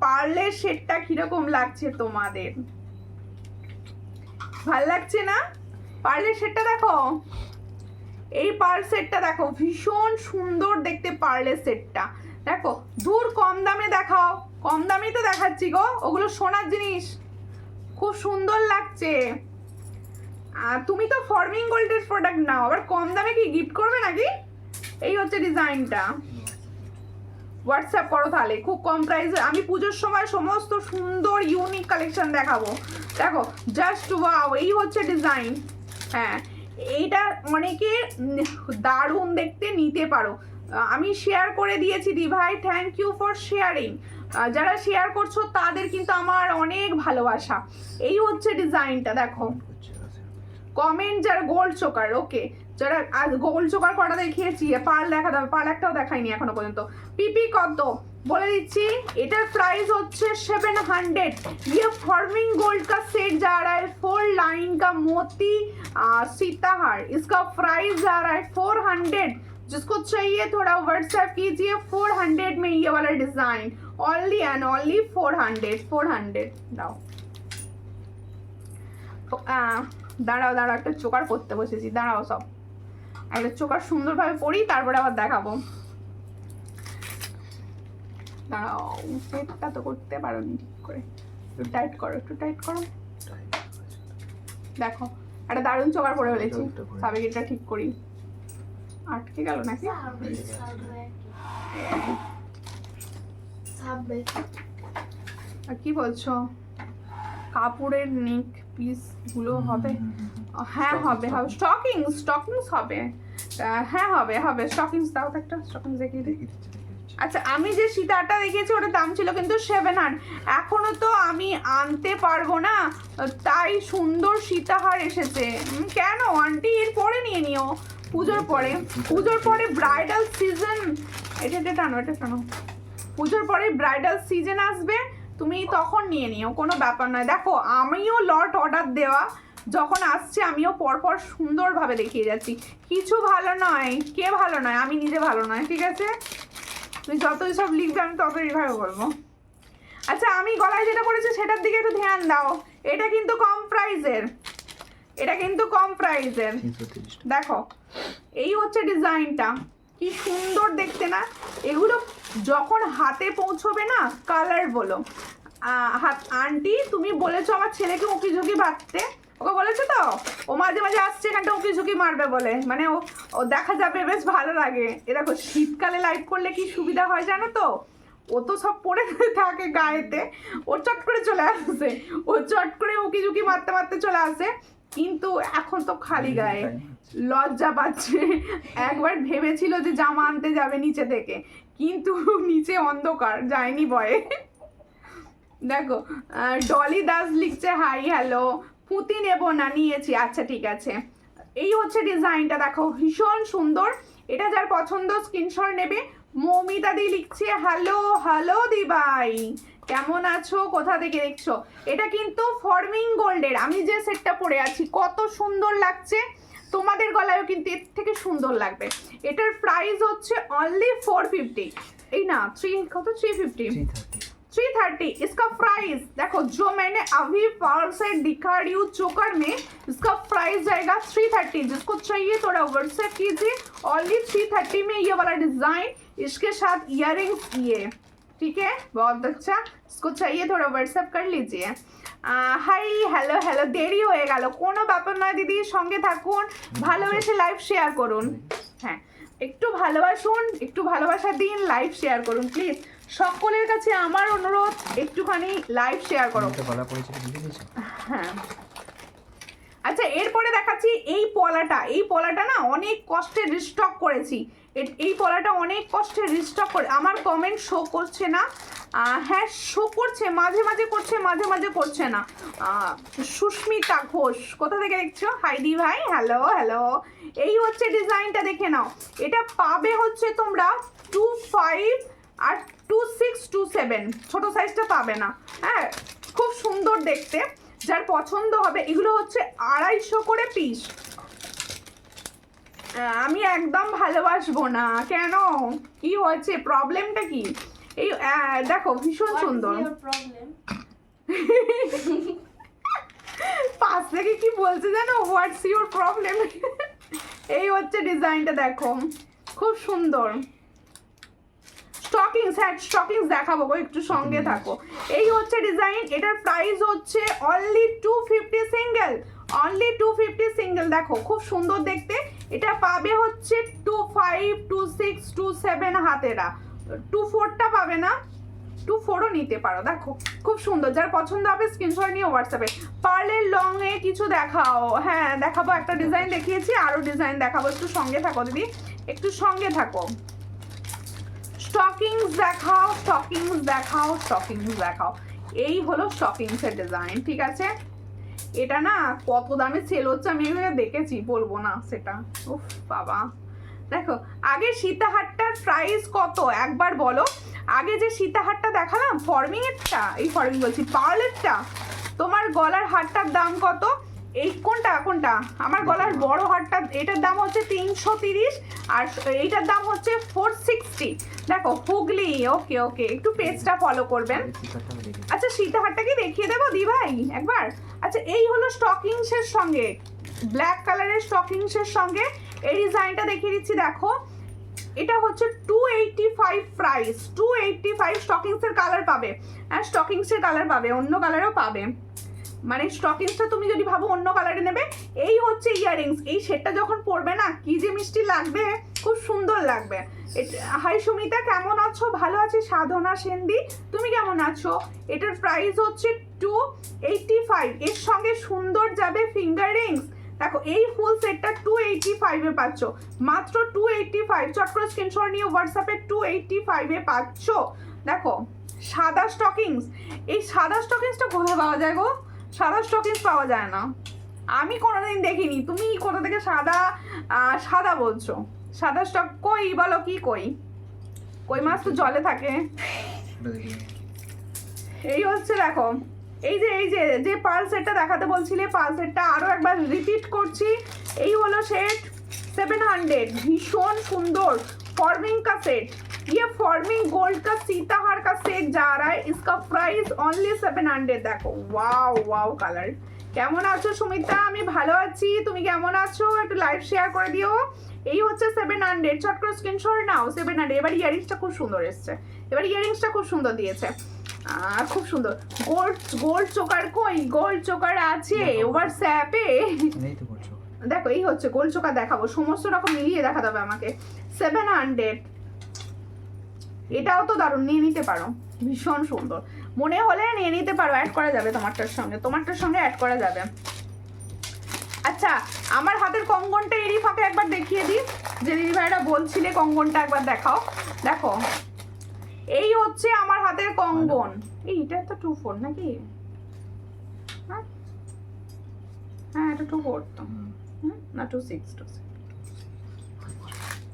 পার্লের সেটটা কিরকম লাগছে তোমাদের? ভাল লাগছে না? পার্লের সেটটা দেখো, এই পার্ল সেটটা দেখো, ভীষণ সুন্দর দেখতে পার্লের সেটটা। দেখো দূর কম দামে দেখাও, কম দামেই তো দেখাচ্ছি গো, ওগুলো সোনার জিনিস, খুব সুন্দর লাগছে। তুমি তো ফর্মিং গোল্ডের প্রোডাক্ট নাও, আবার কম দামে কি গিফট করবে নাকি? এই হচ্ছে ডিজাইনটা, হোয়াটসঅ্যাপ করো তাহলে। খুব কম প্রাইসে আমি পুজোর সময় সমস্ত সুন্দর ইউনিক কালেকশন দেখাবো। দেখো জাস্ট ওয়াও, এই হচ্ছে ডিজাইন। হ্যাঁ এইটা অনেকে দারুণ দেখতে, নিতে পারো। আমি শেয়ার করে দিয়েছি দি ভাই, থ্যাংক ইউ ফর শেয়ারিং। যারা শেয়ার করছো তাদের কিন্তু আমার অনেক ভালোবাসা। এই হচ্ছে ডিজাইনটা দেখো, কমেন্ট যারা গোল্ড চোকার, ওকে যারা গোল্ড চোকার কটা দেখিয়েছি, পার্ল দেখা যাবে, পার্ল একটাও দেখাইনি এখনো পর্যন্ত। পিপি কত বলে দিচ্ছি, এটার প্রাইস হচ্ছে 700। ये फॉर्मिंग गोल्ड का सेट जा रहा है 4 लाइन का मोती सीताहार, इसका प्राइस जा रहा है 400। जिसको चाहिए थोड़ा व्हाट्सएप कीजिए। 400 में ये वाला डिजाइन, ओनली एंड ओनली 400 दाओ। দাঁড়াও দাঁড়াও, একটা চোকার করতে বসেছি, দাঁড়াও সব একটা চোকার সুন্দরভাবে পরি, তারপরে আবার দেখাবো। দাঁড়াও, সেটটা তো করতে পারোনি ঠিক করে, একটু টাইট করো, একটু টাইট করো। দেখো একটা দারুণ চোকার পরে ফেলেছি, সাবেকিটা ঠিক করি। আটকে গেল নাকি? আর কি বলছো, কাপড়ের নেক পিস গুলো হবে? হ্যাঁ হবে হবে, স্টকিংস হবে। হ্যাঁ হবে হবে, স্টকিংস দাও তো, একটা স্টকিংস দেখিয়ে দিই। আচ্ছা আমি যে সীতাটা দেখিয়েছি ওটার দাম ছিল কিন্তু 700। এখনো তো আমি আনতে পারবো না, তাই সুন্দর সীতাহার এসেছে। কেন আন্টি, এর পরে নিয়ে নিও, পুজোর পরে। পুজোর পরে ব্রাইডাল সিজন, এটা টানো, এটা টানো। পুজোর পরে ব্রাইডাল সিজন আসবে, তুমি তখন নিয়ে নিও, কোনো ব্যাপার নয়। দেখো আমিও লট অর্ডার দেওয়া, যখন আসছে আমিও পরপর সুন্দরভাবে দেখিয়ে যাচ্ছি। কিছু ভালো নয়, কে ভালো নয়, আমি নিজে ভালো নয়, ঠিক আছে? তুমি যতই সব লিখবে আমি তত রিভাইভ করবো। আচ্ছা আমি গলায় যেটা পড়েছি সেটার দিকে একটু ধ্যান দাও, এটা কিন্তু কম প্রাইসের, এটা কিন্তু কম প্রাইসের। দেখো এই হচ্ছে ডিজাইনটা, কি সুন্দর দেখতে না? এগুলো যখন হাতে পৌঁছবে না, কালার বলো। আন্টি তুমি বলেছো আমার ছেলেকে উঁকি ঝুঁকি বাঁধতে, ওকে বলেছো তো? ও মাঝে মাঝে আসছে এখানটা উঁকি ঝুঁকি মারবে বলে, মানে ও দেখা যাবে, বেশ ভালো লাগে। এ দেখো শীতকালে লাইভ করলে কি সুবিধা হয় জানো তো, ও তো সব পরে থাকে গায়েতে, ও চট করে চলে আসে, ও চট করে উঁকি ঝুঁকি মারতে মারতে চলে আসে। কিন্তু এখন তো খালি গায়ে, লজ্জা পাচ্ছে। একবার ভেবেছিল যে জামা আনতে যাবে নিচে থেকে, কিন্তু নিচে অন্ধকার, যায়নি ভয়ে। দেখো ডলি দাস লিখছে হাই হ্যালো, পুঁতি নেবো না, নিয়েছি, আচ্ছা ঠিক আছে। এই হচ্ছে ডিজাইনটা, দেখো ভীষণ সুন্দর। এটা যার পছন্দ স্ক্রিনশট নেবে। মৌমিতা দি লিখছে হ্যালো হ্যালো দি ভাই, কেমন আছো, কোথা থেকে দেখছো? এটা কিন্তু ফর্মিং গোল্ডের, আমি যে সেটটা পরে আছি কত সুন্দর লাগছে, তোমাদের গলায়ও কিন্তু এর থেকে সুন্দর লাগবে। এটার প্রাইস হচ্ছে অনলি 450, এই না 350 330 इसका प्राइस देखो, जो मैंने अभी पार से दिखा रही हूँ चोकर में, इसका प्राइस जाएगा 330। जिसको चाहिए थोड़ा व्हाट्सएप कीजिए, ओनली 330 में ये वाला डिजाइन, इसके साथ इयररिंग्स ये, ठीक है, बहुत अच्छा। इसको चाहिए थोड़ा व्हाट्सएप कर लीजिए। হাই হ্যালো হ্যালো, দেরি হয়ে গেল, কোনো ব্যাপার নয় দিদি, সঙ্গে থাকুন, ভালোবেসে লাইভ শেয়ার করুন। হ্যাঁ, একটু ভালোবাসুন, একটু ভালোবাসা দিন, লাইভ শেয়ার করুন প্লিজ। সকলের কাছে আমার অনুরোধ, একটুখানি লাইভ শেয়ার করো। হ্যাঁ, আচ্ছা এরপরে দেখাচ্ছি এই পলাটা। এই পলাটা না অনেক কষ্টে রিস্টক করেছি, এই পলাটা অনেক কষ্টে রিস্টক করে। আমার কমেন্ট শো করছে না, হ্যাঁ শো করছে, মাঝে মাঝে করছে, মাঝে মাঝে করছে না। সুস্মিতা ঘোষ, কোথা থেকে দেখছো? হাইদি ভাই হ্যালো হ্যালো। এই হচ্ছে ডিজাইনটা, দেখে নাও। এটা পাবে হচ্ছে তোমরা 25 আর 26 27, ছোট সাইজটা পাবে না। হ্যাঁ, খুব সুন্দর দেখতে, যার পছন্দ হবে। এগুলো হচ্ছে 250 করে পিস। আমি একদম ভালোবাসবো না কেন, কি হয়েছে, প্রবলেমটা কি? এই দেখো ভীষণ সুন্দর। পাশ থেকে কি বলছে জানো, হোয়াটস ইউর প্রবলেম। এই হচ্ছে ডিজাইনটা, দেখো খুব সুন্দর। স্টকিংস, হ্যাঁ স্টকিংস দেখাবো গো, একটু সঙ্গে থাকো। এই হচ্ছে ডিজাইন, এটার প্রাইস হচ্ছে অনলি 250 সিঙ্গেল, অনলি 250 সিঙ্গেল। দেখো খুব সুন্দর দেখতে। এটা পাবে হচ্ছে 25 26 27 হাতেরা, 24টা পাবে না, 24ও নিতে পারো। দেখো খুব সুন্দর, যার পছন্দ হবে স্ক্রিনশট নিয়ে হোয়াটসঅ্যাপে। পার্লের লং এ কিছু দেখাও, হ্যাঁ দেখাবো, একটা ডিজাইন দেখিয়েছি, আরো ডিজাইন দেখাবো, একটু সঙ্গে থাকো দিদি, একটু সঙ্গে থাকো। স্টকিংস দেখাও, স্টকিংস দেখাও, স্টকিংস দেখাও। এই হলো স্টকিংস এর ডিজাইন, ঠিক আছে। এটা না কত দামে সেল হচ্ছে আমি এগুলো দেখেছি, বলবো না সেটা। উফ বাবা, দেখো আগে সীতাহারটার প্রাইস কত একবার বলো। আগে যে সীতাহারটা দেখালাম ফর্মিং এরটা, এই ফর্মিং বলছি পার্লেরটা, তোমার গলার হারটার দাম কত? এই কোনটা কোনটা? আমার গলার বড় হারটা, এটার দাম হচ্ছে 330 আর এইটার দাম হচ্ছে 460। দেখো হুগলি, ওকে ওকে, একটু পেজটা ফলো করবেন। আচ্ছা সীতাহারটা কি দেখিয়ে দেবো দি ভাই একবার? আচ্ছা এই হলো স্টকিংসের সঙ্গে, ব্ল্যাক কালারের স্টকিংসের সঙ্গে এই ডিজাইনটা দেখিয়ে দিচ্ছি। দেখো এটা হচ্ছে 285 প্রাইস, 285। স্টকিংসের কালার পাবে, হ্যাঁ স্টকিংসের কালার পাবে, অন্য কালারও পাবে। মানে স্টকিংসটা তুমি যদি ভাবো অন্য কালারে নেবে। এই হচ্ছে ইয়াররিংস, এই সেটটা যখন পরবে না কি যে মিষ্টি লাগবে, খুব সুন্দর লাগবে। হাই সুমিতা, কেমন আছো? ভালো আছি। সাধনা সেনদি, তুমি কেমন আছো? এটার প্রাইস হচ্ছে 285, এর সঙ্গে সুন্দর যাবে ফিঙ্গার রিংস। দেখো এই ফুল সেটটা 285 এ পাচ্ছ, মাত্র 285। চট করে স্ক্রিনশট নিয়ে হোয়াটসঅ্যাপে 285 এ পাচ্ছ। দেখো সাদা স্টকিংস, এই সাদা স্টকিংসটা কোথায় পাওয়া যায় গো? সাদা স্টকিংস পাওয়া যায় না, আমি কোনোদিন দেখিনি। তুমি কোথা থেকে সাদা সাদা বলছো? সাদা স্টক কই বলো, কি কই? কই মাছ তো জলে থাকে। এই হচ্ছে দেখো, এই যে পার্ল সেটটা দেখাতে বলছিলে, পার্ল সেটটা আরো একবার রিপিট করছি। এই হলো সেট 700, भीषण सुंदर फॉर्मिंग का सेट। ये फॉर्मिंग गोल्ड का सीताहार का सेट जा रहा है, इसका प्राइस ओनली 700। देखो वाओ वाओ কালার। কেমন আছো সুমিতা? আমি ভালো আছি, তুমি কেমন আছো? একটু লাইভ শেয়ার করে দিও। এই হচ্ছে 700, চট করে স্ক্রিনশট নাও। 700। এবার ইয়ারিংসটা খুব সুন্দর এসছে, এবার ইয়ারিংসটা খুব সুন্দর দিয়েছে, খুব সুন্দর। গোল্ড চোকার কই? গোল্ড চোকার আছে হোয়াটসঅ্যাপে, দেখো এই হচ্ছে গোল্ড চোকার দেখাবো, সমস্ত রকম মিলিয়ে দেখাতে হবে আমাকে। 700, এটাও তো দারুণ, নিয়ে নিতে পারো, ভীষণ সুন্দর। মনে হলে নিয়ে নিতে পারো, অ্যাড করা যাবে তোমারটার সঙ্গে, তোমারটার সঙ্গে অ্যাড করা যাবে। আচ্ছা আমার হাতের কঙ্কনটা এরই ফাঁকে একবার দেখিয়ে দিই, যে দিদি ভাইরা বলছিলে কঙ্কনটা একবার দেখাও। দেখো এই হচ্ছে আমার হাতের কঙ্গন। এইটা তো 2-4 নাকি? হ্যাঁ হ্যাঁ এটা 2-4 তো, না 2-6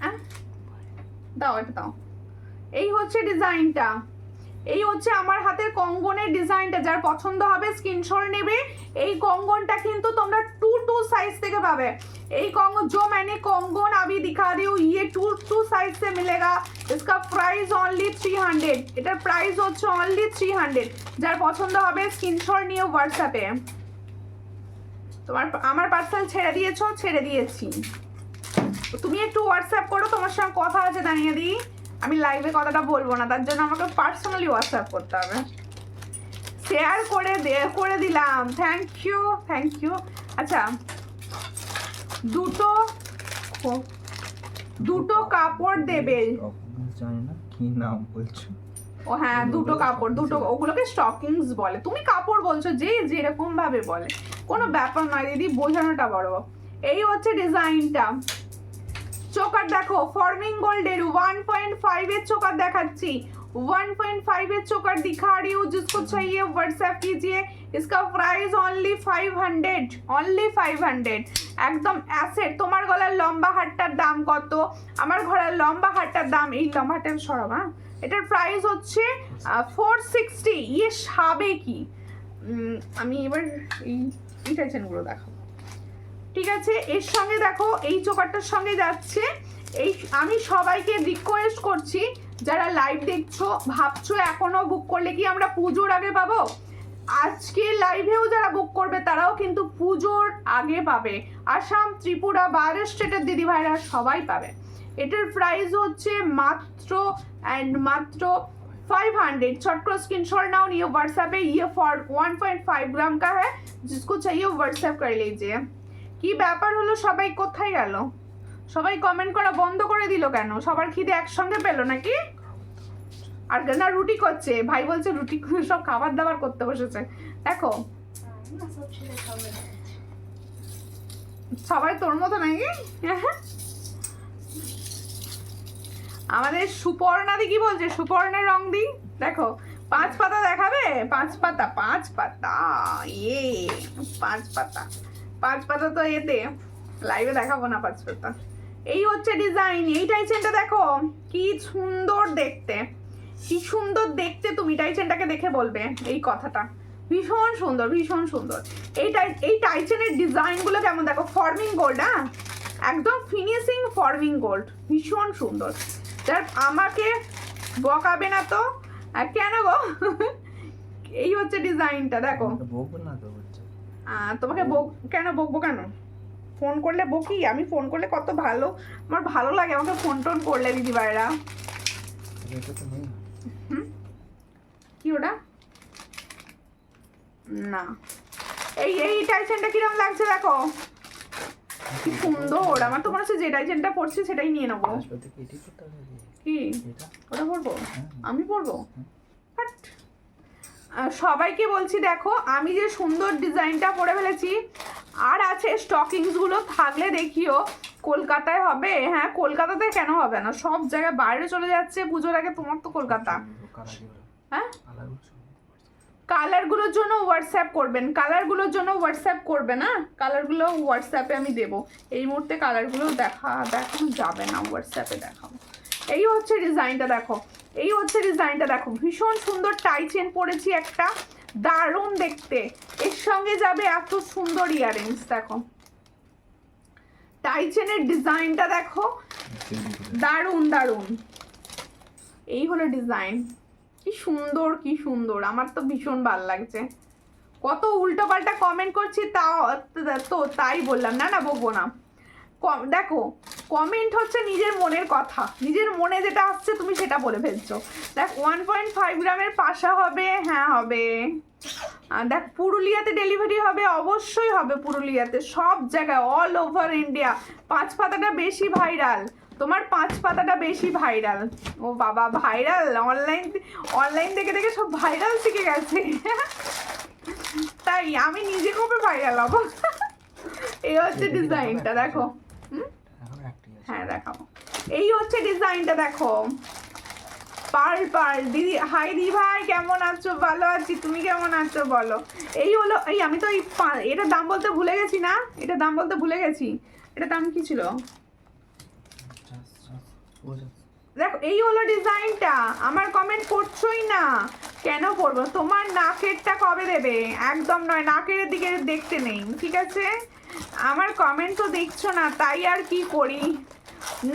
হ্যাঁ দাও এটা দাও। এই হচ্ছে ডিজাইনটা, এই হচ্ছে আমার হাতের কঙ্গনের ডিজাইনটা। যার পছন্দ হবে স্ক্রিনশট নেবে। এই কঙ্গনটা কিন্তু তোমরা 2 साइज থেকে পাবে। এই কঙ্গন जो मैंने कंगन अभी दिखा रही हूँ ये 2 साइज से मिलेगा। इसका प्राइस ओनली 300। এটার প্রাইস হচ্ছে ओनली 300। যার পছন্দ হবে স্ক্রিনশট নিয়ে হোয়াটসঅ্যাপে। তোমার আমার পার্সেল ছেড়ে দিয়েছো? ছেড়ে দিয়েছি। তুমি একটু হোয়াটসঅ্যাপ করো, তোমার সঙ্গে কথা আছে জানিয়ে দিই। আমি লাইভে কথাটা বলবো না, তার জন্য আমাকে পার্সোনালি হোয়াটসঅ্যাপ করতে হবে। শেয়ার করে দিলাম, থ্যাংক ইউ। আচ্ছা দুটো কাপড় দেবে। জানি না কি নাম বলছো। ও হ্যাঁ দুটো কাপড়, ওগুলোকে স্টকিংস বলে। তুমি কাপড় বলছো, যে যেরকম ভাবে বলে কোনো ব্যাপার নয় দিদি, বোঝানোটা বড়। এই হচ্ছে ডিজাইনটা। চোকার দেখো ফর্মিং গোল্ডের 1.5 এর চোকার দেখাচ্ছি। 1.5 এর চোকার दिखा रही हूँ, जिसको चाहिए व्हाट्सएप कीजिए। इसका प्राइस ओनली 500। একদম অ্যাসেট। তোমার গলার লম্বা হারটার দাম কত? আমার গলার লম্বা হারটার দাম, এই লম্বা হারটার সরাব, হ্যাঁ এটার প্রাইস হচ্ছে 460। ইয়ে সাবে কি, আমি এবার এই ডিজাইনগুলো দেখাবো, ঠিক আছে? এর সঙ্গে দেখো এই চোকারটার সঙ্গে যাচ্ছে। এই আমি সবাইকে রিকোয়েস্ট করছি, যারা লাইভ দেখছো ভাবছো এখনো বুক করলে কি আমরা পুজোর আগে পাবো, আজকে লাইভেও যারা বুক করবে তারাও কিন্তু পুজোর আগে পাবে। আসাম, ত্রিপুরা, বাইরের স্টেটের দিদি ভাইরা সবাই পাবে। এটার প্রাইস হচ্ছে মাত্র 500। शॉर्ट क्रॉस स्क्रीनशॉट नाउ नहीं व्हाट्सएप पे। ये फॉर 1.5 ग्राम का है, जिसको चाहिए व्हाट्सएप कर लीजिए। কি ব্যাপার হলো, সবাই কোথায় গেল? সবাই কমেন্ট করা বন্ধ করে দিল কেন? সবার খিদে একসঙ্গে পেলো নাকি? আর না রুটি করছে, ভাই বলছে রুটি সব খাবার দাবার করতে বসেছে। দেখো সবাই তোর মতো নাকি? আমাদের সুপর্ণাদি কি বলছে? সুপর্ণের রং দি দেখো, 5 পাতা দেখাবে? 5 পাতা ইয়ে 5 পাতা তো এতে লাইভে দেখাবো না 5 পাতা। এই হচ্ছে ডিজাইন। এই টাইচেনটা দেখো কি সুন্দর দেখতে, কি সুন্দর দেখতে। তুমি টাইচেনটাকে দেখে বলবে এই কথাটা, ভীষণ সুন্দর। এই টাইচেনের ডিজাইনগুলো কেমন দেখো, ফর্মিং গোল্ড, হ্যাঁ একদম ফিনিশিং ফর্মিং গোল্ড, ভীষণ সুন্দর। যার আমাকে বকাবে না তো কেন গো? এই হচ্ছে ডিজাইনটা দেখো। তোমাকে কেন বকবো? কেন ফোন করলে বকি? আমি ফোন করলে কত ভালো, আমার ভালো লাগে আমাকে ফোন টোন করলে দিদি ভাইরা। কি ওটা না, এই টাইচেনটা কিরকম লাগছে দেখো, কি সুন্দর। আমার তো মনে হচ্ছে যে টাইচেনটা পড়ছি সেটাই নিয়ে নেবো। কি ওটা পরবো? আমি পরবো? সবাইকে বলছি দেখো আমি যে সুন্দর ডিজাইনটা পরে ফেলেছি। আর আছে স্টকিংস গুলো, থাকলে দেখিও। কলকাতায় হবে, হ্যাঁ কলকাতাতে কেন হবে না, সব জায়গায় বাইরে চলে যাচ্ছে পুজোর আগে। তোমার তো কলকাতা, হ্যাঁ কালারগুলোর জন্য হোয়াটসঅ্যাপ করবেন, কালারগুলোর জন্য হোয়াটসঅ্যাপ করবে না, কালারগুলো হোয়াটসঅ্যাপে আমি দেবো। এই মুহূর্তে কালারগুলো দেখানো যাবে না, হোয়াটসঅ্যাপে দেখাবো। এই হচ্ছে ডিজাইনটা দেখো, এই হচ্ছে ডিজাইনটা দেখো, ভীষণ সুন্দর টাই চেন পরেছি একটা, দারুণ দেখতে। এর সঙ্গে যাবে এত সুন্দর ইয়াররিংস। দেখো টাই চেনের ডিজাইনটা দেখো, দারুণ। এই হলো ডিজাইন, কি সুন্দর। আমার তো ভীষণ ভালো লাগছে। কত উল্টো পাল্টা কমেন্ট করছি তাই বললাম। না বলবো না। দেখো কমেন্ট হচ্ছে নিজের মনের কথা, নিজের মনে যেটা আসছে তুমি সেটা বলে ফেলছো। দেখ 1.5 গ্রামের পাশা হবে, হ্যাঁ হবে। দেখ পুরুলিয়াতে ডেলিভারি হবে, অবশ্যই হবে পুরুলিয়াতে, সব জায়গায় অল ওভার ইন্ডিয়া। 5 পাতাটা বেশি ভাইরাল, তোমার 5 পাতাটা বেশি ভাইরাল। ও বাবা ভাইরাল, অনলাইন দেখে সব ভাইরাল শিখে গেছে। তাই আমি নিজে কবে ভাইরাল হবো? এই হচ্ছে ডিজাইনটা দেখো, হ্যাঁ দেখাবো। এই হচ্ছে ডিজাইনটা দেখো, পার্ল পার্ল দিদি, হাই দি ভাই, কেমন আছো? ভালো আছি, তুমি কেমন আছো বলো? এই হলো, এই আমি তো এই এটার দাম বলতে ভুলে গেছি না, এটার দাম বলতে ভুলে গেছি। এটার দাম কি ছিল? দেখো এই হলো ডিজাইনটা। আমার কমেন্ট করছোই না, কেন করবো? তোমার নাকেরটা কবে দেবে? একদম নয়, নাকের দিকে দেখতে নেই, ঠিক আছে? আমার কমেন্ট তো দেখছো না, তাই আর কি করি।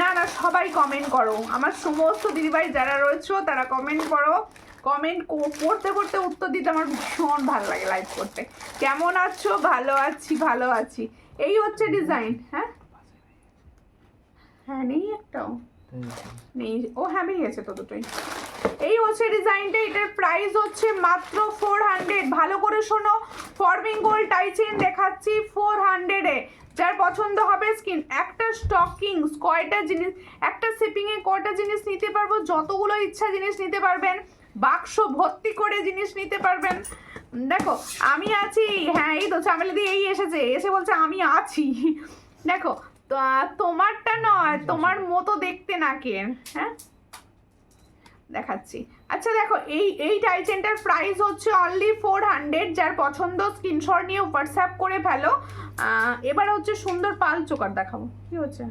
না না, সবাই কমেন্ট করো, আমার সমস্ত দিদিভাই যারা রয়েছে তারা কমেন্ট করো। কমেন্ট পড়তে পড়তে উত্তর দিতে আমার ভীষণ ভালো লাগে লাইভ করতে। কেমন আছো? ভালো আছি, ভালো আছি। এই হচ্ছে ডিজাইন। হ্যাঁ হ্যাঁ, নেই একটাও নেই। ও হ্যাঁ, বেরিয়ে গেছে তো দুটোই। এই হচ্ছে ডিজাইনটা। এটার প্রাইস হচ্ছে মাত্র 400। ভালো করে শোনো, ফর্মিং গোল্ড টাই চেইন দেখাচ্ছি 400 এ। যার পছন্দ হবে স্কিন, একটা স্টকিংস কয়টা জিনিস, একটা শিপিং এ কয়টা জিনিস নিতে পারবো, যতগুলো ইচ্ছা জিনিস নিতে পারবেন, বাক্স ভর্তি করে জিনিস নিতে পারবেন। দেখো আমি আছি, হ্যাঁ এই তো চামেলি দিয়ে এই এসেছে, এসে বলছে আমি আছি। দেখো তোমারটা নয়, তোমার মতো দেখতে নাকে। হ্যাঁ দেখাচ্ছি। আচ্ছা দেখো, এই টাইচেনটার প্রাইস হচ্ছে অনলি 400। যার পছন্দ স্ক্রিনশট নিয়ে হোয়াটসঅ্যাপ করে ফেলো। এবার হচ্ছে সুন্দর পাল চোকার দেখাবো। কি হচ্ছে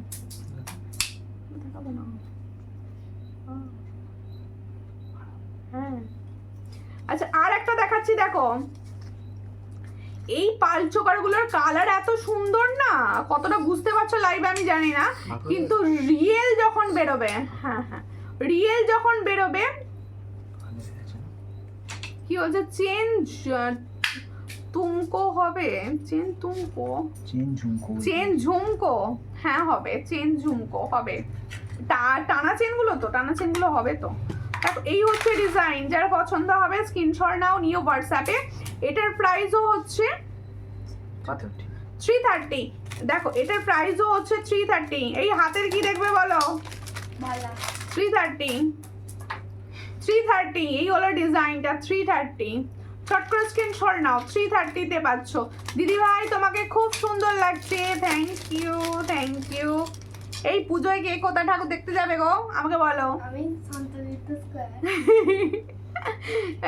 দেখাবো না? হ্যাঁ আচ্ছা, আর একটা দেখাচ্ছি। দেখো এই পাল চোকারগুলোর কালার এত সুন্দর না, কতটা বুঝতে পারছো লাইভে আমি জানি না, কিন্তু রিয়েল যখন বেরোবে, হ্যাঁ হ্যাঁ রিয়েল যখন বেরোবে, কি হচ্ছে চেঞ্জ তুমকো হবে, চেন তুমকো, চেন ঝুমকো, হ্যাঁ হবে, চেন ঝুমকো হবে। টানা চেনগুলো তো, টানা চেনগুলো হবে তো। দেখো এই হচ্ছে ডিজাইন, যার পছন্দ হবে স্ক্রিনশট নাও, নিও হোয়াটসঅ্যাপে। এটার প্রাইসও হচ্ছে 330। দেখো এটার প্রাইসও হচ্ছে 330। এই হাতের কি দেখবে বলো? 330। এই হলো ডিজাইনটা 330। শর্ট করে স্ক্রিনশট নাও, 330 তে পাচ্ছ। দিদি ভাই তোমাকে খুব সুন্দর লাগছে, থ্যাংক ইউ থ্যাংক ইউ। এই পুজোয় কে কোথা ঠাকুর দেখতে যাবে গো? আমাকে বলো। আমি শান্তিনিকেতন স্কয়ার।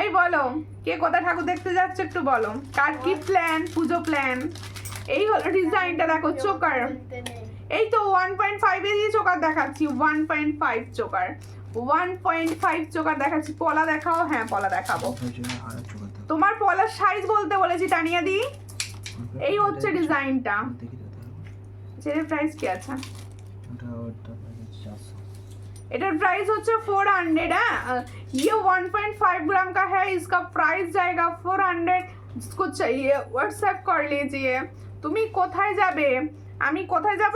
এই বলো, কে কোথা ঠাকুর দেখতে যাচ্ছে একটু বলো। কার কি প্ল্যান, পুজো প্ল্যান? এই হলো ডিজাইনটা। দেখো চোকার, এই তো 1.5 এ দিয়ে চোকার দেখাচ্ছি। 1.5 চোকার, 1.5 চোকার দেখাচ্ছি। পলা দেখাও। হ্যাঁ পলা দেখাবো। তোমার পলার সাইজ বলতে বলেছি টানিয়া দি। এই হচ্ছে ডিজাইনটা। এর প্রাইস কি আছে? एटर प्राइस होच्छे 400 है। ये 1.5 ग्राम का है, इसका प्राइस जाएगा 400। जिसको चाहिए व्हाट्सएप कर लीजिए। তুমি কোথায় যাবে? আমি কোথায় যাব?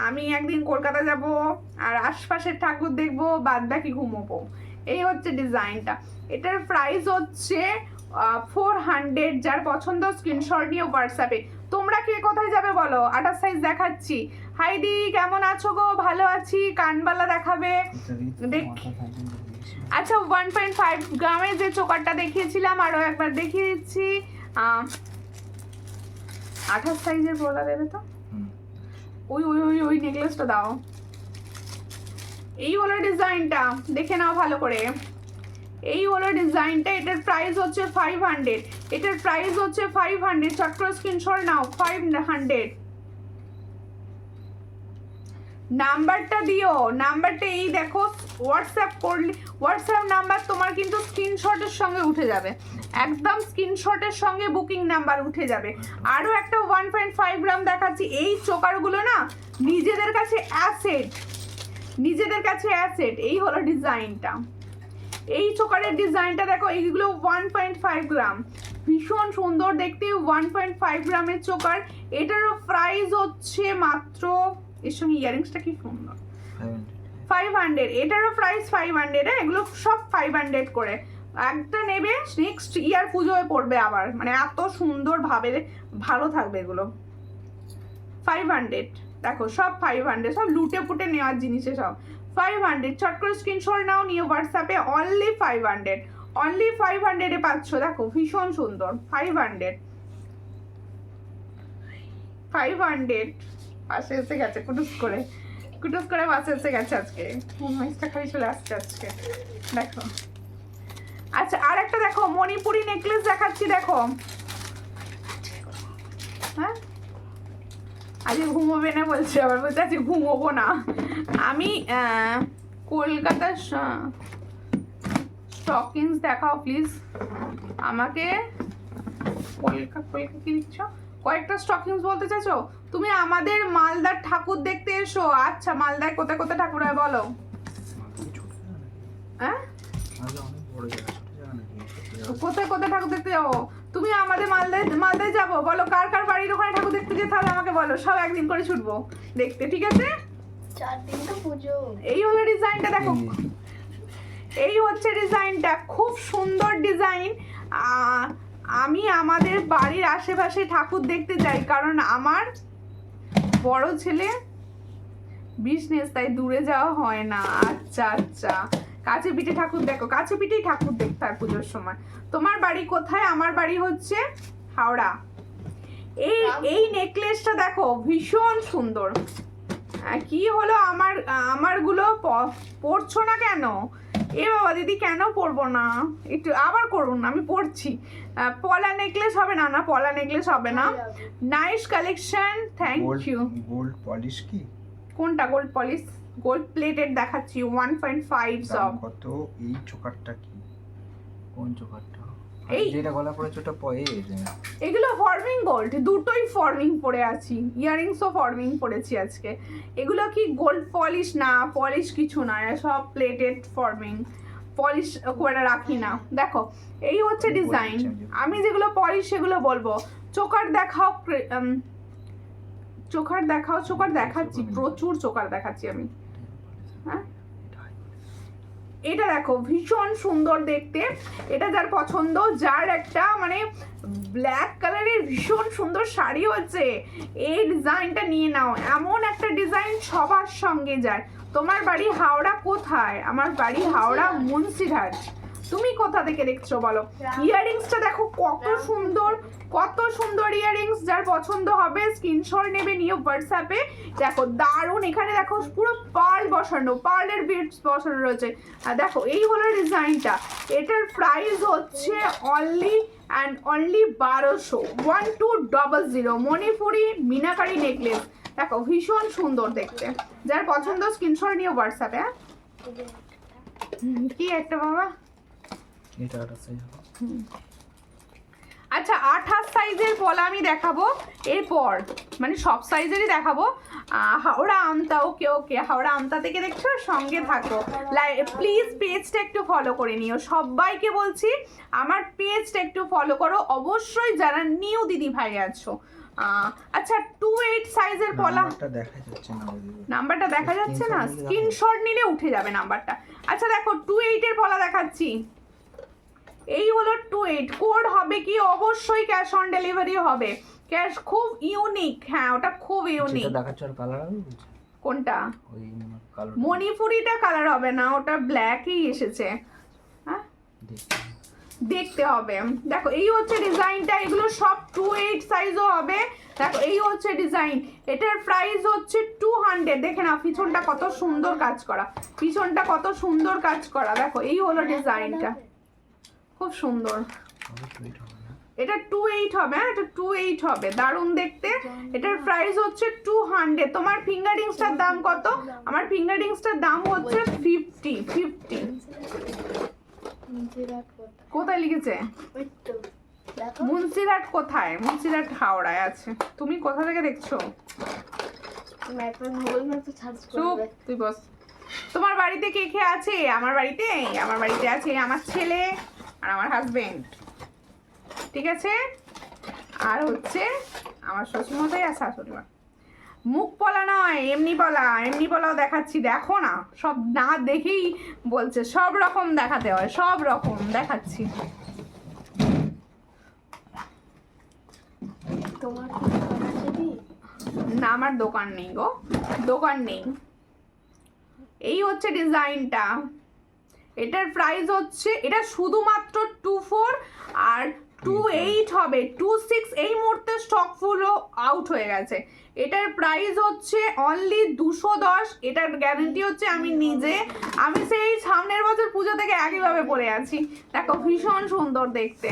আমি একদিন কলকাতা যাব আর আশপাশের ঠাকুর দেখব, বাদ বাকি ঘুমোবো। এই হচ্ছে ডিজাইনটা। এটার প্রাইস হচ্ছে 400। যার পছন্দ স্ক্রিনশট নিয়ে হোয়াটসঅ্যাপে। তোমরা কে কোথায় যাবে বলো? 28 সাইজ দেখাচ্ছি। হাইদি কেমন আছো গো? ভালো আছি। কানবালা দেখাবে দেখি। আচ্ছা 1.5 গ্রামের যে চোকারটা দেখিয়েছিলাম আরো একবার দেখিয়ে দিচ্ছি। 28 সাইজের বলা দেবে তো? ওই ওই ওই ওই নেকলেসটা দাও। এই হলো ডিজাইনটা, দেখে নাও ভালো করে। এই হলো ডিজাইনটা। এটার প্রাইস হচ্ছে 500। এটার প্রাইস হচ্ছে 500। চট্টগ্রাম স্ক্রিনশট নাও। 500 নাম্বারটা দিও। নাম্বারটা এই দেখো, হোয়াটসঅ্যাপ করলে হোয়াটসঅ্যাপ নাম্বার তোমার কিন্তু স্ক্রিনশটের সঙ্গে উঠে যাবে, একদম স্ক্রিনশটের সঙ্গে বুকিং নাম্বার উঠে যাবে। আরও একটা 1.5 গ্রাম দেখাচ্ছি। এই চোকারগুলো না নিজেদের কাছে অ্যাসেট, নিজেদের কাছে অ্যাসেট। এই হলো ডিজাইনটা। এই চোকারের ডিজাইনটা দেখো। এইগুলো 1.5 গ্রাম, ভীষণ সুন্দর দেখতে। 1.5 গ্রামের চোকার। এটারও প্রাইস হচ্ছে মাত্র, এর সঙ্গে ইয়ারিংসটা কি সুন্দর, 500। এটারও প্রাইস 500। এগুলো সব 500 করে। একটা নেবে, নেক্সট ইয়ার পুজোয় পড়বে আবার, মানে এত সুন্দর ভাবে ভালো থাকবে এগুলো। 500 দেখো, সব 500, সব লুটে পুটে নেওয়ার জিনিসে সব 500। চট করে স্ক্রিনশট নাও, নিয়ে হোয়াটসঅ্যাপে। অনলি 500, অনলি 500 এ পাচ্ছ। দেখো ভীষণ সুন্দর। 500 পাশে এসে গেছে কুটুস করে, কুটুস করে বাসে এসে গেছে আজকে, মাইসটা খালি চলে আসছে আজকে। দেখো আচ্ছা, আর একটা দেখো মণিপুরি নেকলেস দেখাচ্ছি, দেখো। হ্যাঁ, আজকে ঘুমোবে না বলছে, আবার বলছে আজকে ঘুমোবো না। আমি কলকাতার স্টকিংস দেখাও প্লিজ আমাকে। কলকাতা কি দিচ্ছ? কয়েকটা স্টকিংস বলতে চাইছো তুমি? আমাদের মালদার ঠাকুর দেখতে এসো। আচ্ছা, মালদায় কোথায় কোথায় ঠাকুর হয় বলো? হ্যাঁ, কোথায় কোথায় ঠাকুর দেখতে যাবো? তুমি আমাদের মালদায় যাবো, বলো কার কার বাড়ির ওখানে ঠাকুর দেখতে যেতে হবে আমাকে বলো, সব একদিন করে ছুটবো দেখতে, ঠিক আছে? 4 দিন তো পুজো। এই হলো ডিজাইনটা, দেখো এই হচ্ছে ডিজাইনটা, খুব সুন্দর ডিজাইন। আমি আমাদের বাড়ির আশেপাশে ঠাকুর দেখতে যাই, কারণ আমার বড় ছেলে বিজনেস, তাই দূরে যাওয়া হয় না। আচ্ছা আচ্ছা, কাছে পিঠে ঠাকুর দেখো, কাছে পিঠেই ঠাকুর দেখতে হয় পুজোর সময়। তোমার বাড়ি কোথায়? আমার বাড়ি হচ্ছে হাওড়া। এই নেকলেসটা দেখো ভীষণ সুন্দর। কি হলো আমারগুলো পরছো না কেন? এ বাবা দিদি, কেন পরবো না? একটু আবার করুন না, আমি পরছি। পলা নেকলেস হবে না? না, পলা নেকলেস হবে না। Nice collection, thank you. Gold polish কি? কোনটা গোল্ড পলিশ? গোল্ড প্লেটেড দেখাচ্ছি 1.5 সব। কত? এই চোকারটা কি? কোন চোকারটা? এই যেটা গলা পড়েছে ওটা এগুলো ফর্মিং গোল্ড, দুটোই ফর্মিং পরে আছি, ইয়াররিংসও ফর্মিং পরেছি আজকে। এগুলো কি গোল্ড পলিশ না, পলিশ কিছু না, সব প্লেটেড ফর্মিং, পলিশ করে রাখি না। দেখো এই হচ্ছে ডিজাইন। আমি যেগুলো পলিশ সেগুলো বলবো। চোকার দেখাও, চোকার দেখাও। চোকার দেখাচ্ছি, প্রচুর চোকার দেখাচ্ছি আমি। হ্যাঁ, এটা দেখো ভীষণ সুন্দর দেখতে। এটা যার পছন্দ, যার একটা মানে ব্ল্যাক কালারের ভীষণ সুন্দর শাড়ি হচ্ছে, এই ডিজাইনটা নিয়ে নাও। এমন একটা ডিজাইন সবার সঙ্গে যায়। তোমার বাড়ি হাওড়া কোথায়? আমার বাড়ি হাওড়া মুন্সিরহাট। তুমি কোথা থেকে দেখছো বলো? ইয়াররিংসটা দেখো কত সুন্দর, কত সুন্দর ইয়াররিংস। যার পছন্দ হবে স্ক্রিনশট নেবে, নিয়ে হোয়াটসঅ্যাপে দেখো, দারুণ। এখানে দেখো পুরো পার্ল বসানো, পার্লের বিটস বসানো রয়েছে। আর দেখো এই হলো ডিজাইনটা। এটার প্রাইস হচ্ছে only and only 1200, 1200। Manipuri meenakari necklace দেখো, ভীষণ সুন্দর দেখতে। যার পছন্দ স্ক্রিনশট নিয়ে হোয়াটসঅ্যাপে। হ্যাঁ, কি একটা বাবা, এটা 28 সাইজ। আচ্ছা 28 সাইজের পলা আমি দেখাবো এরপর, মানে সব সাইজেরই দেখাবো। হাওড়া আমতা, ওকে ওকে, হাওড়া আমতা থেকে দেখছো, সঙ্গে থাকো। প্লিজ পেজটা একটু ফলো করে নিও, সবাইকে বলছি আমার পেজটা একটু ফলো করো অবশ্যই, যারা নিউ দিদি ভাই আছো। আচ্ছা 28 সাইজের পলা, নাম্বারটা দেখা যাচ্ছে না, স্ক্রিনশট নিলে উঠে যাবে নাম্বারটা। আচ্ছা দেখো 28 এর পলা দেখাচ্ছি। এই হলো 28, কোড হবে কি? অবশ্যই ক্যাশ অন ডেলিভারি হবে। ক্যাশ খুব ইউনিক, হ্যাঁ ওটা খুব ইউনিক। যেটা দেখাচ্ছ আর কালার হবে কোনটা? ওই কালার। মণিপুরিটা কালার হবে না, ওটা ব্ল্যাকই এসেছে। হ্যাঁ, দেখতে হবে। দেখো এই হচ্ছে ডিজাইনটা, এগুলো সব 28 সাইজও হবে। দেখো এই হচ্ছে ডিজাইন, এটার প্রাইস হচ্ছে 200। দেখে না পিছনটা কত সুন্দর কাজ করা, পিছনটা কত সুন্দর কাজ করা। দেখো এই হলো ডিজাইনটা, খুব সুন্দর। এটা 28 হবে, হ্যাঁ এটা 28 হবে, দারুণ দেখতে। এটার প্রাইস হচ্ছে 200। তোমার ফিঙ্গার রিংসটার দাম কত? আমার ফিঙ্গার রিংসটার দাম হচ্ছে 50। কোথায় লিখেছে? মুন্সিরহাট কোথায়? মুন্সিরহাট হাওড়ায় আছে। তুমি কোথা থেকে দেখছো? চুপ, তুই বস। তোমার বাড়িতে কে কে আছে? আমার বাড়িতে আছে আমার ছেলে আর আমার হাজবেন্ড, ঠিক আছে? আর হচ্ছে আমার শ্বশুরমশাই আর শাশুড়ি মা। মুখ পলা নয়, এমনি পলাও দেখাচ্ছি, দেখো না, সব না দেখেই বলছে সব রকম দেখাতে হয়, সব রকম দেখাচ্ছি। তোমার কি দোকান আছে কি? না আমার দোকান নেই গো, দোকান নেই। এই হচ্ছে ডিজাইনটা, এটার প্রাইস হচ্ছে, এটা শুধুমাত্র 24 আর 28 হবে, 26 এই মুহূর্তে স্টক ফুল আউট হয়ে গেছে। এটার প্রাইস হচ্ছে অনলি 210। এটার গ্যারান্টি হচ্ছে আমি সেই সামনের বছর পুজো থেকে একইভাবে পরে আছি। দেখো ভীষণ সুন্দর দেখতে।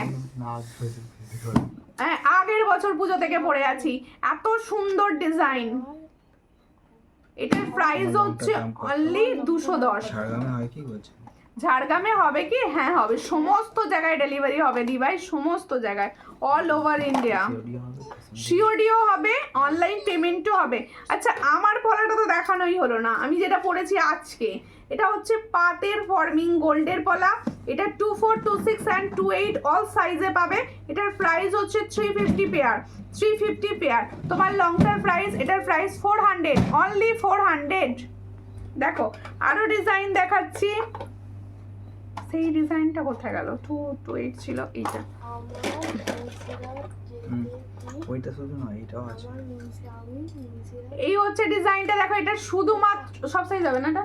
হ্যাঁ, আগের বছর পুজো থেকে পরে আছি, এত সুন্দর ডিজাইন। এটার প্রাইস হচ্ছে অনলি 210। ঝাড়গ্রামে হয় কি বলছে? ঝাড়গ্রামে হবে কি? হ্যাঁ হবে, সমস্ত জায়গায় ডেলিভারি হবে দি ভাই, সমস্ত জায়গায়, অল ওভার ইন্ডিয়া। সিওডিও হবে, অনলাইন পেমেন্টও হবে। আচ্ছা, আমার পলাটা তো দেখানোই হলো না, আমি যেটা পরেছি আজকে, এটা হচ্ছে পাতের ফর্মিং গোল্ডের পলা। এটা 24, 26 অ্যান্ড 28 অল সাইজে পাবে। এটার প্রাইস হচ্ছে 350 পেয়ার, 350 পেয়ার। তোমার লংটার প্রাইস, এটার প্রাইস 400, অনলি 400। দেখো আরো ডিজাইন দেখাচ্ছি। সেই ডিজাইনটা কোথায় গেল? 228 ছিল এইটা। ওইটা শুধু নয়, এটাও আছে। এই হচ্ছে ডিজাইনটা, দেখো এটা শুধুমাত্র সব সাইজ হবে না? এটা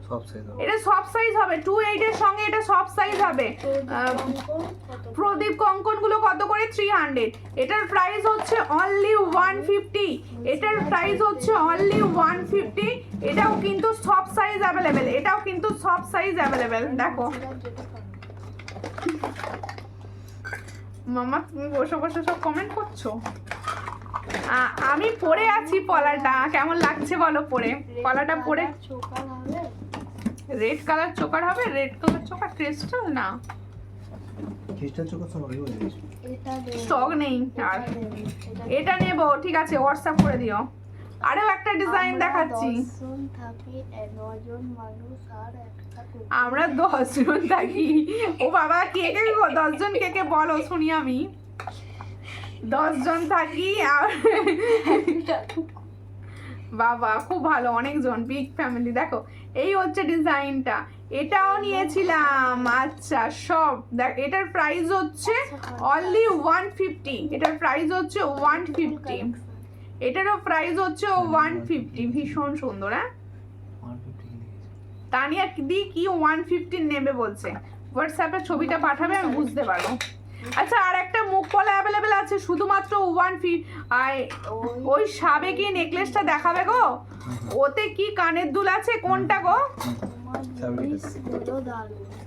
সব সাইজ হবে, এটা সব সাইজ হবে, 28 এর সঙ্গে এটা সব সাইজ হবে। প্রদীপ কঙ্কন গুলো কত করে? 300। এটার প্রাইস হচ্ছে অনলি 150। এটার প্রাইস হচ্ছে অনলি 150। এটাও কিন্তু সব সাইজ অ্যাভেলেবেল, এটাও কিন্তু সব সাইজ অ্যাভেলেবেল। দেখো মামা, তুমি বসে বসে সব কমেন্ট করছো। আমি পরে আছি পলাটা, কেমন লাগছে বলো পরে? পলাটা পরে রেড কালার চোকার হবে, রেড কালার চোকার ক্রিস্টাল না, ক্রিস্টাল চোকার সব হয়ে গেছে, স্টক নেই আর। এটা নেব, ঠিক আছে, হোয়াটসঅ্যাপ করে দিও। আরো একটা ডিজাইন দেখাচ্ছি। আমরা 10 জন থাকি। ও বাবা, কে কে গো? 10 জন কে কে বলো শুনি আমি। 10 জন থাকি আর বাবা খুব ভালো, অনেকজন, বিগ ফ্যামিলি। দেখো এই হচ্ছে ডিজাইনটা, এটাও নিয়েছিলাম। আচ্ছা সব দেখ, এটার প্রাইস হচ্ছে অনলি 150। এটার প্রাইস হচ্ছে 150। এটারও প্রাইস হচ্ছে 150। ভীষণ সুন্দর। হ্যাঁ, তানিয়া দি কি 150 নেবে বলছে, হোয়াটসঅ্যাপে ছবিটা পাঠাবে, আমি বুঝতে পারবো। আচ্ছা, আর একটা মুখ পলা অ্যাভেলেবেল আছে শুধুমাত্র 150। ওই সাবেকি নেকলেসটা দেখাবে গো, ওতে কি কানের দুল আছে? কোনটা গো?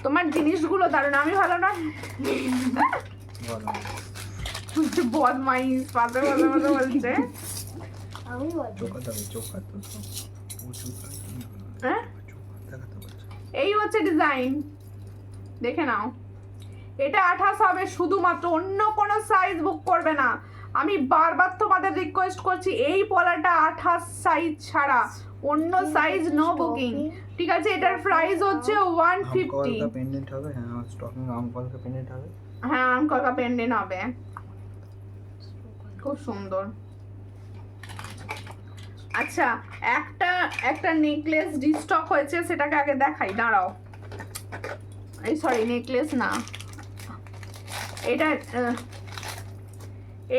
তোমার জিনিসগুলো দারুণ, আমি ভালো না? বদমাইশ, পাতে বলতে বলতে বলছে। হ্যাঁ, এই হচ্ছে ডিজাইন, দেখে নাও। এটা 28 হবে শুধুমাত্র, অন্য কোনো সাইজ বুক করবে না। আমি বারবার তোমাদের রিকোয়েস্ট করছি, এই পলাটা 28 সাইজ ছাড়া অন্য সাইজ নো বুকিং, ঠিক আছে? এটার প্রাইস হচ্ছে 150। পেন্ডেন্ট হবে, হ্যাঁ স্টকিং আমকলকা পেন্ডেন্ট হবে, হ্যাঁ আমকলকা পেন্ডেন্ট হবে, খুব সুন্দর। আচ্ছা, একটা নেকলেস রিস্টক হয়েছে, সেটাকে আগে দেখাই, দাঁড়াও। এই সরি, নেকলেস না, এটা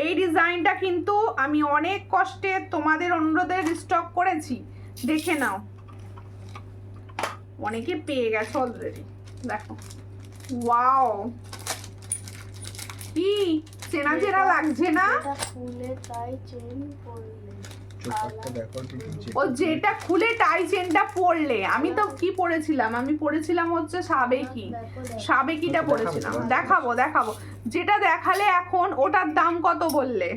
এই ডিজাইনটা কিন্তু আমি অনেক কষ্টে তোমাদের অনুরোধে রিস্টক করেছি, দেখে নাও। অনেকে পেয়ে গেছে অলরেডি। দেখো, ওয়াও, কি চেনা চেনা লাগছে না? ও যেটা খুলে টাই চেনটা পরলে, আমি তো কি পরেছিলাম? আমি পরেছিলাম হচ্ছে সাবেকিটা পরেছিলাম। দেখাবো যেটা দেখালে এখন, ওটার দাম কত বললে?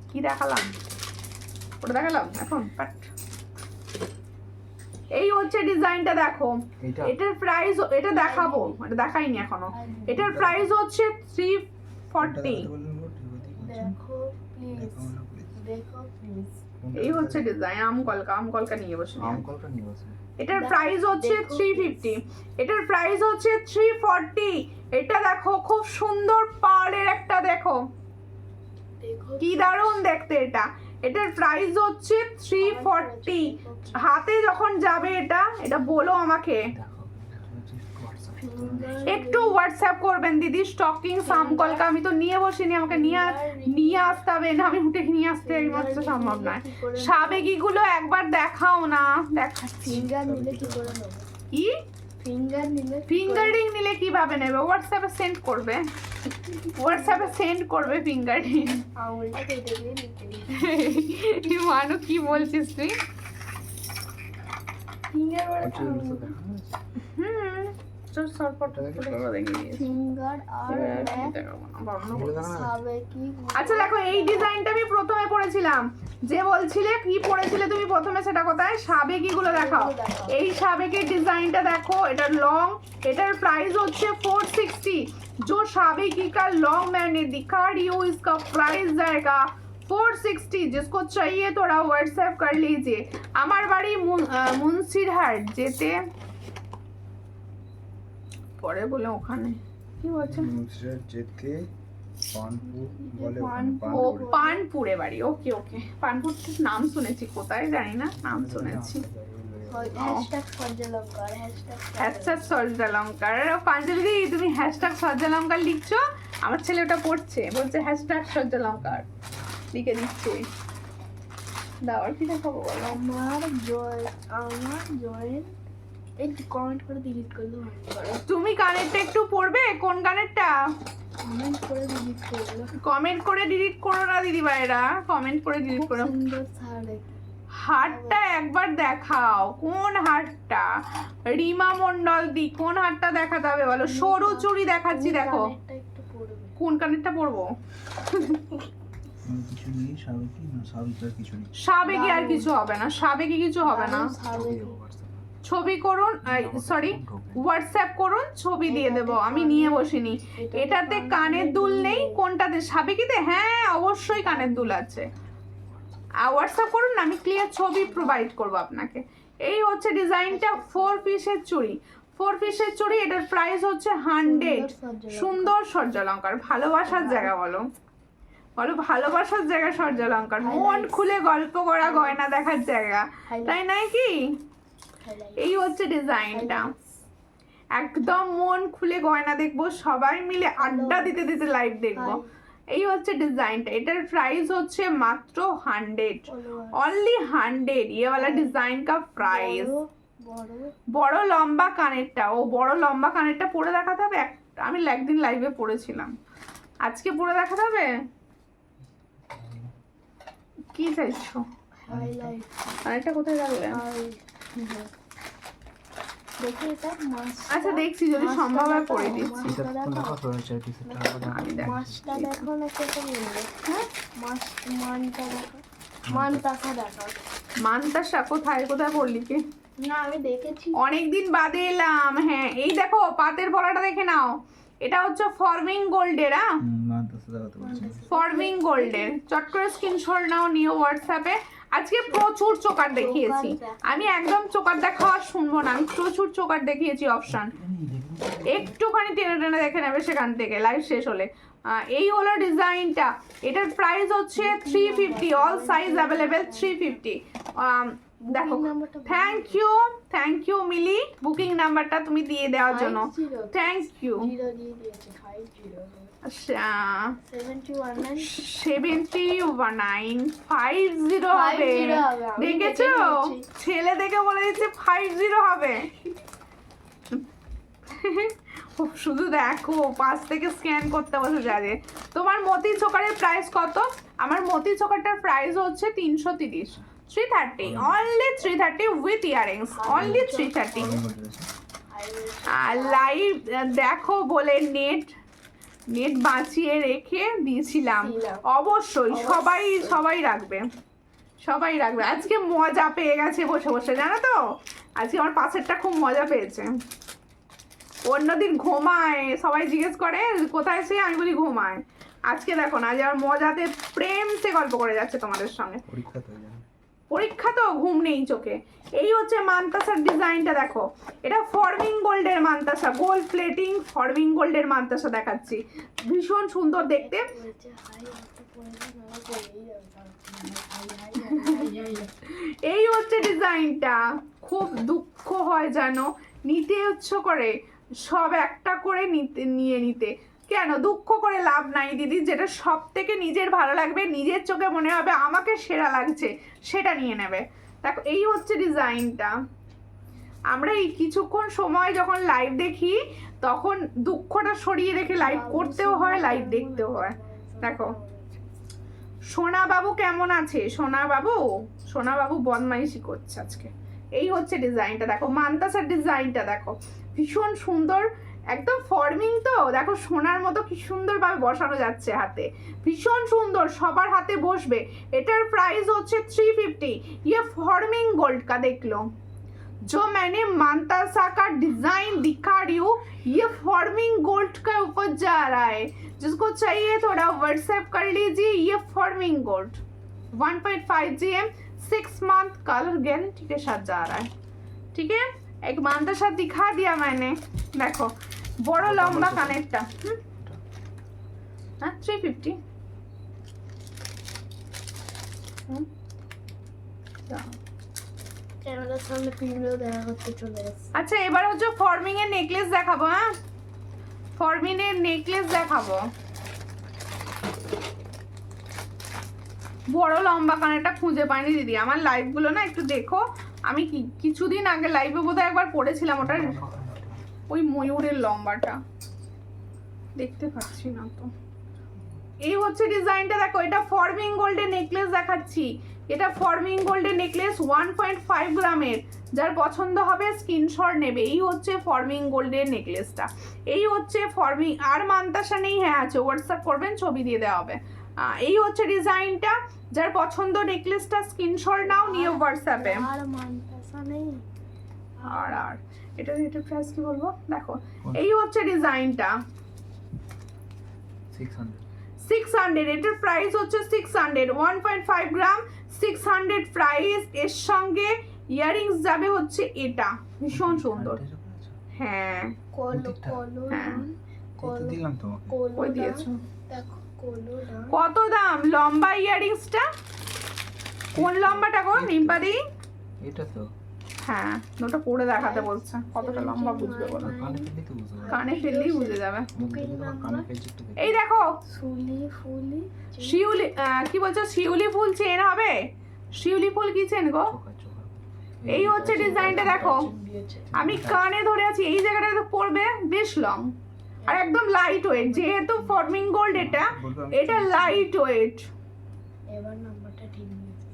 কি দেখালাম? ওটা দেখালাম এখন। এই হচ্ছে ডিজাইনটা, দেখো। এটার প্রাইস, এটা দেখাবো, এটা দেখাইনি এখনো। এটার প্রাইস হচ্ছে 340। এই হচ্ছে ডিজাইন, আমকলকা নিয়ে বসে। এটার প্রাইস হচ্ছে 350। এটার প্রাইস হচ্ছে 340। এটা দেখো, খুব সুন্দর পার্লের একটা, দেখো কি দারুণ দেখতে এটা। এটার প্রাইস হচ্ছে 340। হাতে যখন যাবে এটা বলো আমাকে, একটু হোয়াটসঅ্যাপ করবেন দিদি। স্টকিং সামকলকা আমি তো নিয়ে বসিনি, আমাকে নিয়ে আসতে হবে না, আমি উঠে নিয়ে আসতে একমাত্র সম্ভব নয়। সাবেকি গুলো একবার দেখাও না। দেখাচ্ছি। কি ফিঙ্গার রিং নিলে কিভাবে নেবে? হোয়াটসঅ্যাপে সেন্ড করবে। হোয়াটসঅ্যাপে সেন্ড করবে ফিঙ্গার আঙুলটা কেটে দিয়ে লিখে দিই মানু কি বলছিস তুই? ফিঙ্গার আচ্ছা, এগুলো তো দেখা যাচ্ছে। তোর সরপটা দেখিয়ে দিয়েছি। ফিঙ্গার আর এগুলো দেখা যাচ্ছে। সাবেকি আচ্ছা দেখো, এই ডিজাইনটা আমি প্রথমে পড়েছিলাম, যে বলছিলে কি পড়েছিলে তুমি প্রথমে, সেটা কোথায়? সাবেকি গুলো দেখাও। এই সাবেকের ডিজাইনটা দেখো, এটা লং, এটার প্রাইস হচ্ছে 460। जो साबेकी का लॉन्ग मैंने दिखा रही हूँ, इसका प्राइस जाएगा 460। जिसको चाहिए थोड़ा व्हाट्सएप कर लीजिए। আমার বাড়ি মুন্সিরহাট, যেতে পরে বলে ওখানে কি বলছে, মুন্সিরহাট যেতে পানপুর বলে, ও পানপুরে বাড়ি। ওকে ওকে, পানপুর নাম শুনেছি, কোথায় জানি না, নাম শুনেছি। Hashtag সর্যালঙ্কার hashtag সর্যালঙ্কার। পাঞ্জলি দি, তুমি হ্যাশট্যাগ সর্যালঙ্কার লিখছো, আমার ছেলে ওটা পড়ছে, বলছে হ্যাশট্যাগ সর্যালঙ্কার লিখে দিচ্ছে। দাও, আর কি দেখাবো বলো? আমার জয়েন এই কমেন্ট করে ডিলিট করলে ভালো করে তুমি গানেরটা একটু পড়বে, কোন গানেরটা? কমেন্ট করে ডিলিট করলে কমেন্ট করে ডিলিট করো না দিদি ভাইরা, কমেন্ট করে ডিলিট করো। সুন্দর ছাড়ে হারটা একবার দেখাও, কোন হারটা? রিমা মন্ডল দি, কোন হারটা দেখাতে হবে বলো? সরু চুড়ি দেখাচ্ছি, দেখো। একটু পড়বে কোন কানেরটা পরবো? কিছু নেই সাবেকি না, সাবেকি আর কিছু নেই। সাবেকি আর কিছু হবে না, সাবেকি কিছু হবে না। ছবি করুন, সরি হোয়াটসঅ্যাপ করুন, ছবি দিয়ে দেবো, আমি নিয়ে বসিনি। এটাতে কানের দুল নেই, কোনটাতে? সাবেকিতে? হ্যাঁ অবশ্যই কানের দুল আছে। হোয়াটসঅ্যাপ করুন না, আমি ক্লিয়ার ছবি প্রোভাইড করবো আপনাকে। এই হচ্ছে ডিজাইনটা, 4 পিসের চুড়ি, 4 পিসের চুড়ি, এটার প্রাইস হচ্ছে 100। সুন্দর সূর্যালঙ্কার, ভালোবাসার জায়গা বলো, বলো ভালোবাসার জায়গা সূর্যালঙ্কার, মন খুলে গল্প করা, গয়না দেখার জায়গা, তাই নয় কি? এই হচ্ছে ডিজাইনটা, একদম মন খুলে গয়না দেখবো, সবাই মিলে আড্ডা দিতে দিতে লাইভ দেখবো। এই হচ্ছে ডিজাইনটা, এটার প্রাইস হচ্ছে মাত্র 100, অনলি 100। ये वाला डिजाइन का प्राइस। বড় লম্বা কানেরটা, ও বড় লম্বা কানেরটা পরে দেখাতে হবে। আমি একদিন লাইভে পড়েছিলাম, আজকে পরে দেখাতে হবে। কি চাইছো? হাইলাইট কানেরটা কোথায় রাখলে? দেখি এটা মাছ আচ্ছা দেখছি, যদি সম্ভব হয় পরে দিচ্ছি। এটা কোন দেখা হয়েছে টি-শার্টটা আলাদা। আমি দেখ, মাছটা দেখো না কেটে নিলে হ্যাঁ মাছ মানটা দেখো মানটাকা দেখো মানতাসা কোথায় কোথায় পড়লি কি? না আমি দেখেছি অনেকদিন বাদে এলাম। হ্যাঁ এই দেখো, পাতের পলাটা দেখে নাও, এটা হচ্ছে ফর্মিং গোল্ডের। না তো দেখাতে বলছি। ফর্মিং গোল্ডের, চট করে স্ক্রিনশট নাও, নিও হোয়াটসঅ্যাপে। আজকে প্রচুর চোকার দেখিয়েছি, আমি একদম চোকার দেখাওয়া শুনবো না, আমি প্রচুর চোকার দেখিয়েছি অপশন, একটুখানি টেনে টেনে দেখে নেবে সেখান থেকে লাইভ শেষ হলে। এই হলো ডিজাইনটা, এটার প্রাইস হচ্ছে 350, অল সাইজ অ্যাভেলেবেল 350। দেখো, থ্যাংক ইউ মিলি, বুকিং নাম্বারটা তুমি দিয়ে দেওয়ার জন্য, থ্যাংক ইউ। 0 দিয়ে দিয়েছে 50 701950 হবে, দেখেছো? ছেলে দেখে বলে দিচ্ছে 50 হবে। শুধু দেখো, পাশ থেকে স্ক্যান করতে বসে যাবে। তোমার মতি চোকারের প্রাইস কত? আমার মতি চোকারটার প্রাইস হচ্ছে 330, 330, অনলি 330 উইথ ইয়ারিংস, অনলি 330। আর লাইভ দেখো বলে নেট বাঁচিয়ে রেখে দিয়েছিলাম, অবশ্যই সবাই রাখবে, সবাই রাখবে। আজকে মজা পেয়ে গেছে বসে বসে, জানো তো, আজকে আমার পাশেরটা খুব মজা পেয়েছে। অন্যদিন ঘুমায়, সবাই জিজ্ঞেস করে কোথায় সে, আমি বলি ঘুমায়। আজকে দেখো না, আজ আমার মজাতে প্রেম সে গল্প করে যাচ্ছে তোমাদের সঙ্গে। পরীক্ষা তো ঘুম নেই চোখে। এই হচ্ছে মানতাসার ডিজাইনটা, দেখো এটা ফর্মিং গোল্ডের মানতাসা, গোল্ড প্লেটিং ফর্মিং গোল্ডের মানতাসা দেখাচ্ছি, ভীষণ সুন্দর দেখতে। এই হচ্ছে ডিজাইনটা, খুব দুঃখ হয় জানো, নিতে ইচ্ছে করে সব একটা করে নিতে। কেন দুঃখ করে লাভ নাই দিদি, যেটা সব থেকে নিজের ভালো লাগবে, নিজের চোখে মনে হবে আমাকে সেরা লাগছে, সেটা নিয়ে নেবে। দেখো এই হচ্ছে ডিজাইনটা, আমরা এই কিছুক্ষণ সময় যখন লাইভ দেখি তখন দুঃখটা সরিয়ে রেখে লাইভ করতেও হয়, লাইভ দেখতেও হয়। দেখো সোনা বাবু কেমন আছে? সোনা বাবু বদমাইশি করছে আজকে। এই হচ্ছে ডিজাইনটা, দেখো মান্তাসার ডিজাইনটা দেখো, ভীষণ সুন্দর, একদম ফর্মিং তো দেখো, সোনার মতো কি সুন্দরভাবে বসানো যাচ্ছে হাতে, ভীষণ সুন্দর, সবার হাতে বসবে। এটার প্রাইস হচ্ছে 350। ये फॉर्मिंग गोल्ड का देख लो, जो मैंने मांतासा का डिजाइन दिखा रही हूँ ये फॉर्मिंग गोल्ड के ऊपर जा रहा है। जिसको चाहिए थोड़ा व्हाट्सएप कर लीजिए। ये forming gold 1.5 GM 6 month colour guarantee के साथ जा रहा है। ठीक है, एक मांतासा दिखा दिया मैंने। देखो बड़ो लंबा कानेरटा 350। ক্যামেরার সামনে পিনগুলো দেখা করতে চলে গেছে। আচ্ছা এবার হচ্ছে ফর্মিং এর নেকলেস দেখাবো। হ্যাঁ, ফর্মিং এর নেকলেস দেখাবো। বড় লম্বা কানেরটা খুঁজে পাইনি দিদি, আমার লাইভ গুলো না একটু দেখো। আমি কিছুদিন আগে লাইভে বোধহয় একবার পড়েছিলাম, ওটা ওই ময়ূরের লম্বাটা দেখতে পাচ্ছি না তো। এই হচ্ছে ডিজাইনটা দেখো, এটা ফর্মিং গোল্ডের নেকলেস দেখাচ্ছি। এটা ফর্মিং গোল্ডের নেকলেস 1.5 গ্রামের, যার পছন্দ হবে স্ক্রিনশট নেবে। এই হচ্ছে ফর্মিং গোল্ডের নেকলেসটা, এই হচ্ছে ফর্মিং। আর মান্তাসা নেই, হ্যাঁ আছে, হোয়াটসঅ্যাপ করবেন ছবি দিয়ে দেওয়া হবে। এই হচ্ছে ডিজাইনটা, যার পছন্দ নেকলেসটা স্ক্রিনশট নাও, নিয়ে হোয়াটসঅ্যাপে। আর মান্তাসা নেই। আর এটা প্রাইস কি বলবো দেখো, এই হচ্ছে ডিজাইনটা 600। এটার প্রাইস হচ্ছে 600, 1.5 গ্রাম 600 প্রাইস। এর সঙ্গে ইয়ারিংস যাবে হচ্ছে এটা, ভীষণ সুন্দর। হ্যাঁ দিলাম তোমাকে, কই দিয়েছো? দেখো কোলো দাম কত দাম লম্বা ইয়ারিংসটা? কোন লম্বাটা গো নিম্পাদি? এটা তো হ্যাঁ, ওটা পরে দেখাতে বলছে, কতটা লম্বা বুঝবে বলো। কানে ফেললেই তো বুঝতে পারবে, কানে ফেললেই বুঝে যাবে। কানে ফেলছি একটু দেখি। এই দেখো ফুলি শিউলি, কি বলছো শিউলি ফুল চেন হবে? শিউলি ফুল কি চেন গো? এই হচ্ছে ডিজাইনটা দেখো, আমি কানে ধরে আছি, এই জায়গাটা তো পড়বে বেশ লং আর একদম লাইট ওয়েট, যেহেতু ফর্মিং গোল্ড এটা লাইট ওয়েট। এবার নাম্বারটা ঠিক নিয়েছে,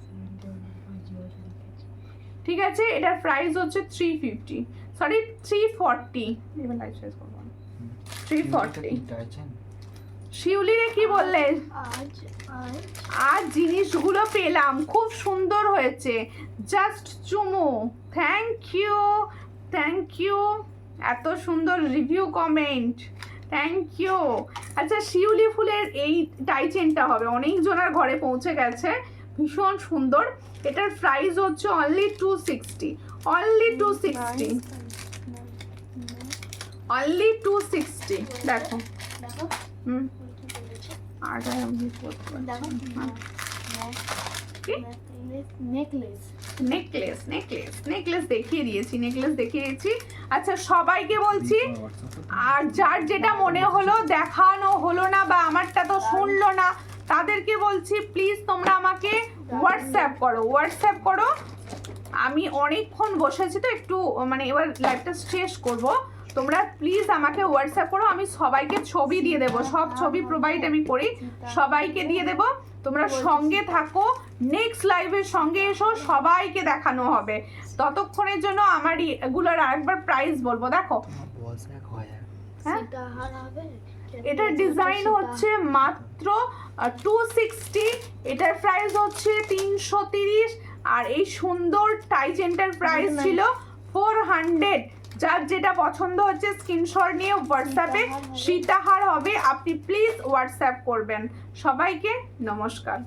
ঠিক আছে, এটার প্রাইস হচ্ছে 350, সরি 340। এবার লাইট সাইজ করব 340। শিউলিরে কি বললে? আজ জিনিসগুলো পেলাম, খুব সুন্দর হয়েছে, জাস্ট চুমু। থ্যাংক ইউ, এত সুন্দর রিভিউ কমেন্ট, থ্যাংক ইউ। আচ্ছা শিউলি ফুলের এই টাই চেনটা হবে, অনেক জনের ঘরে পৌঁছে গেছে, ভীষণ সুন্দর। এটার প্রাইস হচ্ছে অনলি 260, অনলি 260, অনলি 260। দেখো আর দেখো নেকলেস দেখিয়ে দিয়েছি। আচ্ছা সবাইকে বলছি, আর যার যেটা মনে হলো দেখানো হলো না বা আমারটা তো শুনলো না, তাদেরকে বলছি প্লিজ তোমরা আমাকে হোয়াটসঅ্যাপ করো। আমি অনেকক্ষণ বসেছি তো, একটু মানে এবার লাইভটা শেষ করব, তোমরা প্লিজ আমাকে হোয়াটসঅ্যাপ করো, আমি সবাইকে ছবি দিয়ে দেবো, সব ছবি প্রোভাইড আমি করি, সবাইকে দিয়ে দেবো। তোমরা সঙ্গে থাকো, নেক্সট লাইভের সঙ্গে এসো, সবাইকে দেখানো হবে। ততক্ষণের জন্য আমার এগুলোর আরেকবার প্রাইস বলবো। দেখো হ্যাঁ, এটার ডিজাইন হচ্ছে মাত্র 260, এটার প্রাইস হচ্ছে 330, আর এই সুন্দর টাই চেনটার প্রাইস ছিল 400। যার যেটা পছন্দ হচ্ছে স্ক্রিনশট নিয়ে হোয়াটসঅ্যাপে সীতাহার হবে, আপনি প্লিজ হোয়াটসঅ্যাপ করবেন। সবাইকে নমস্কার।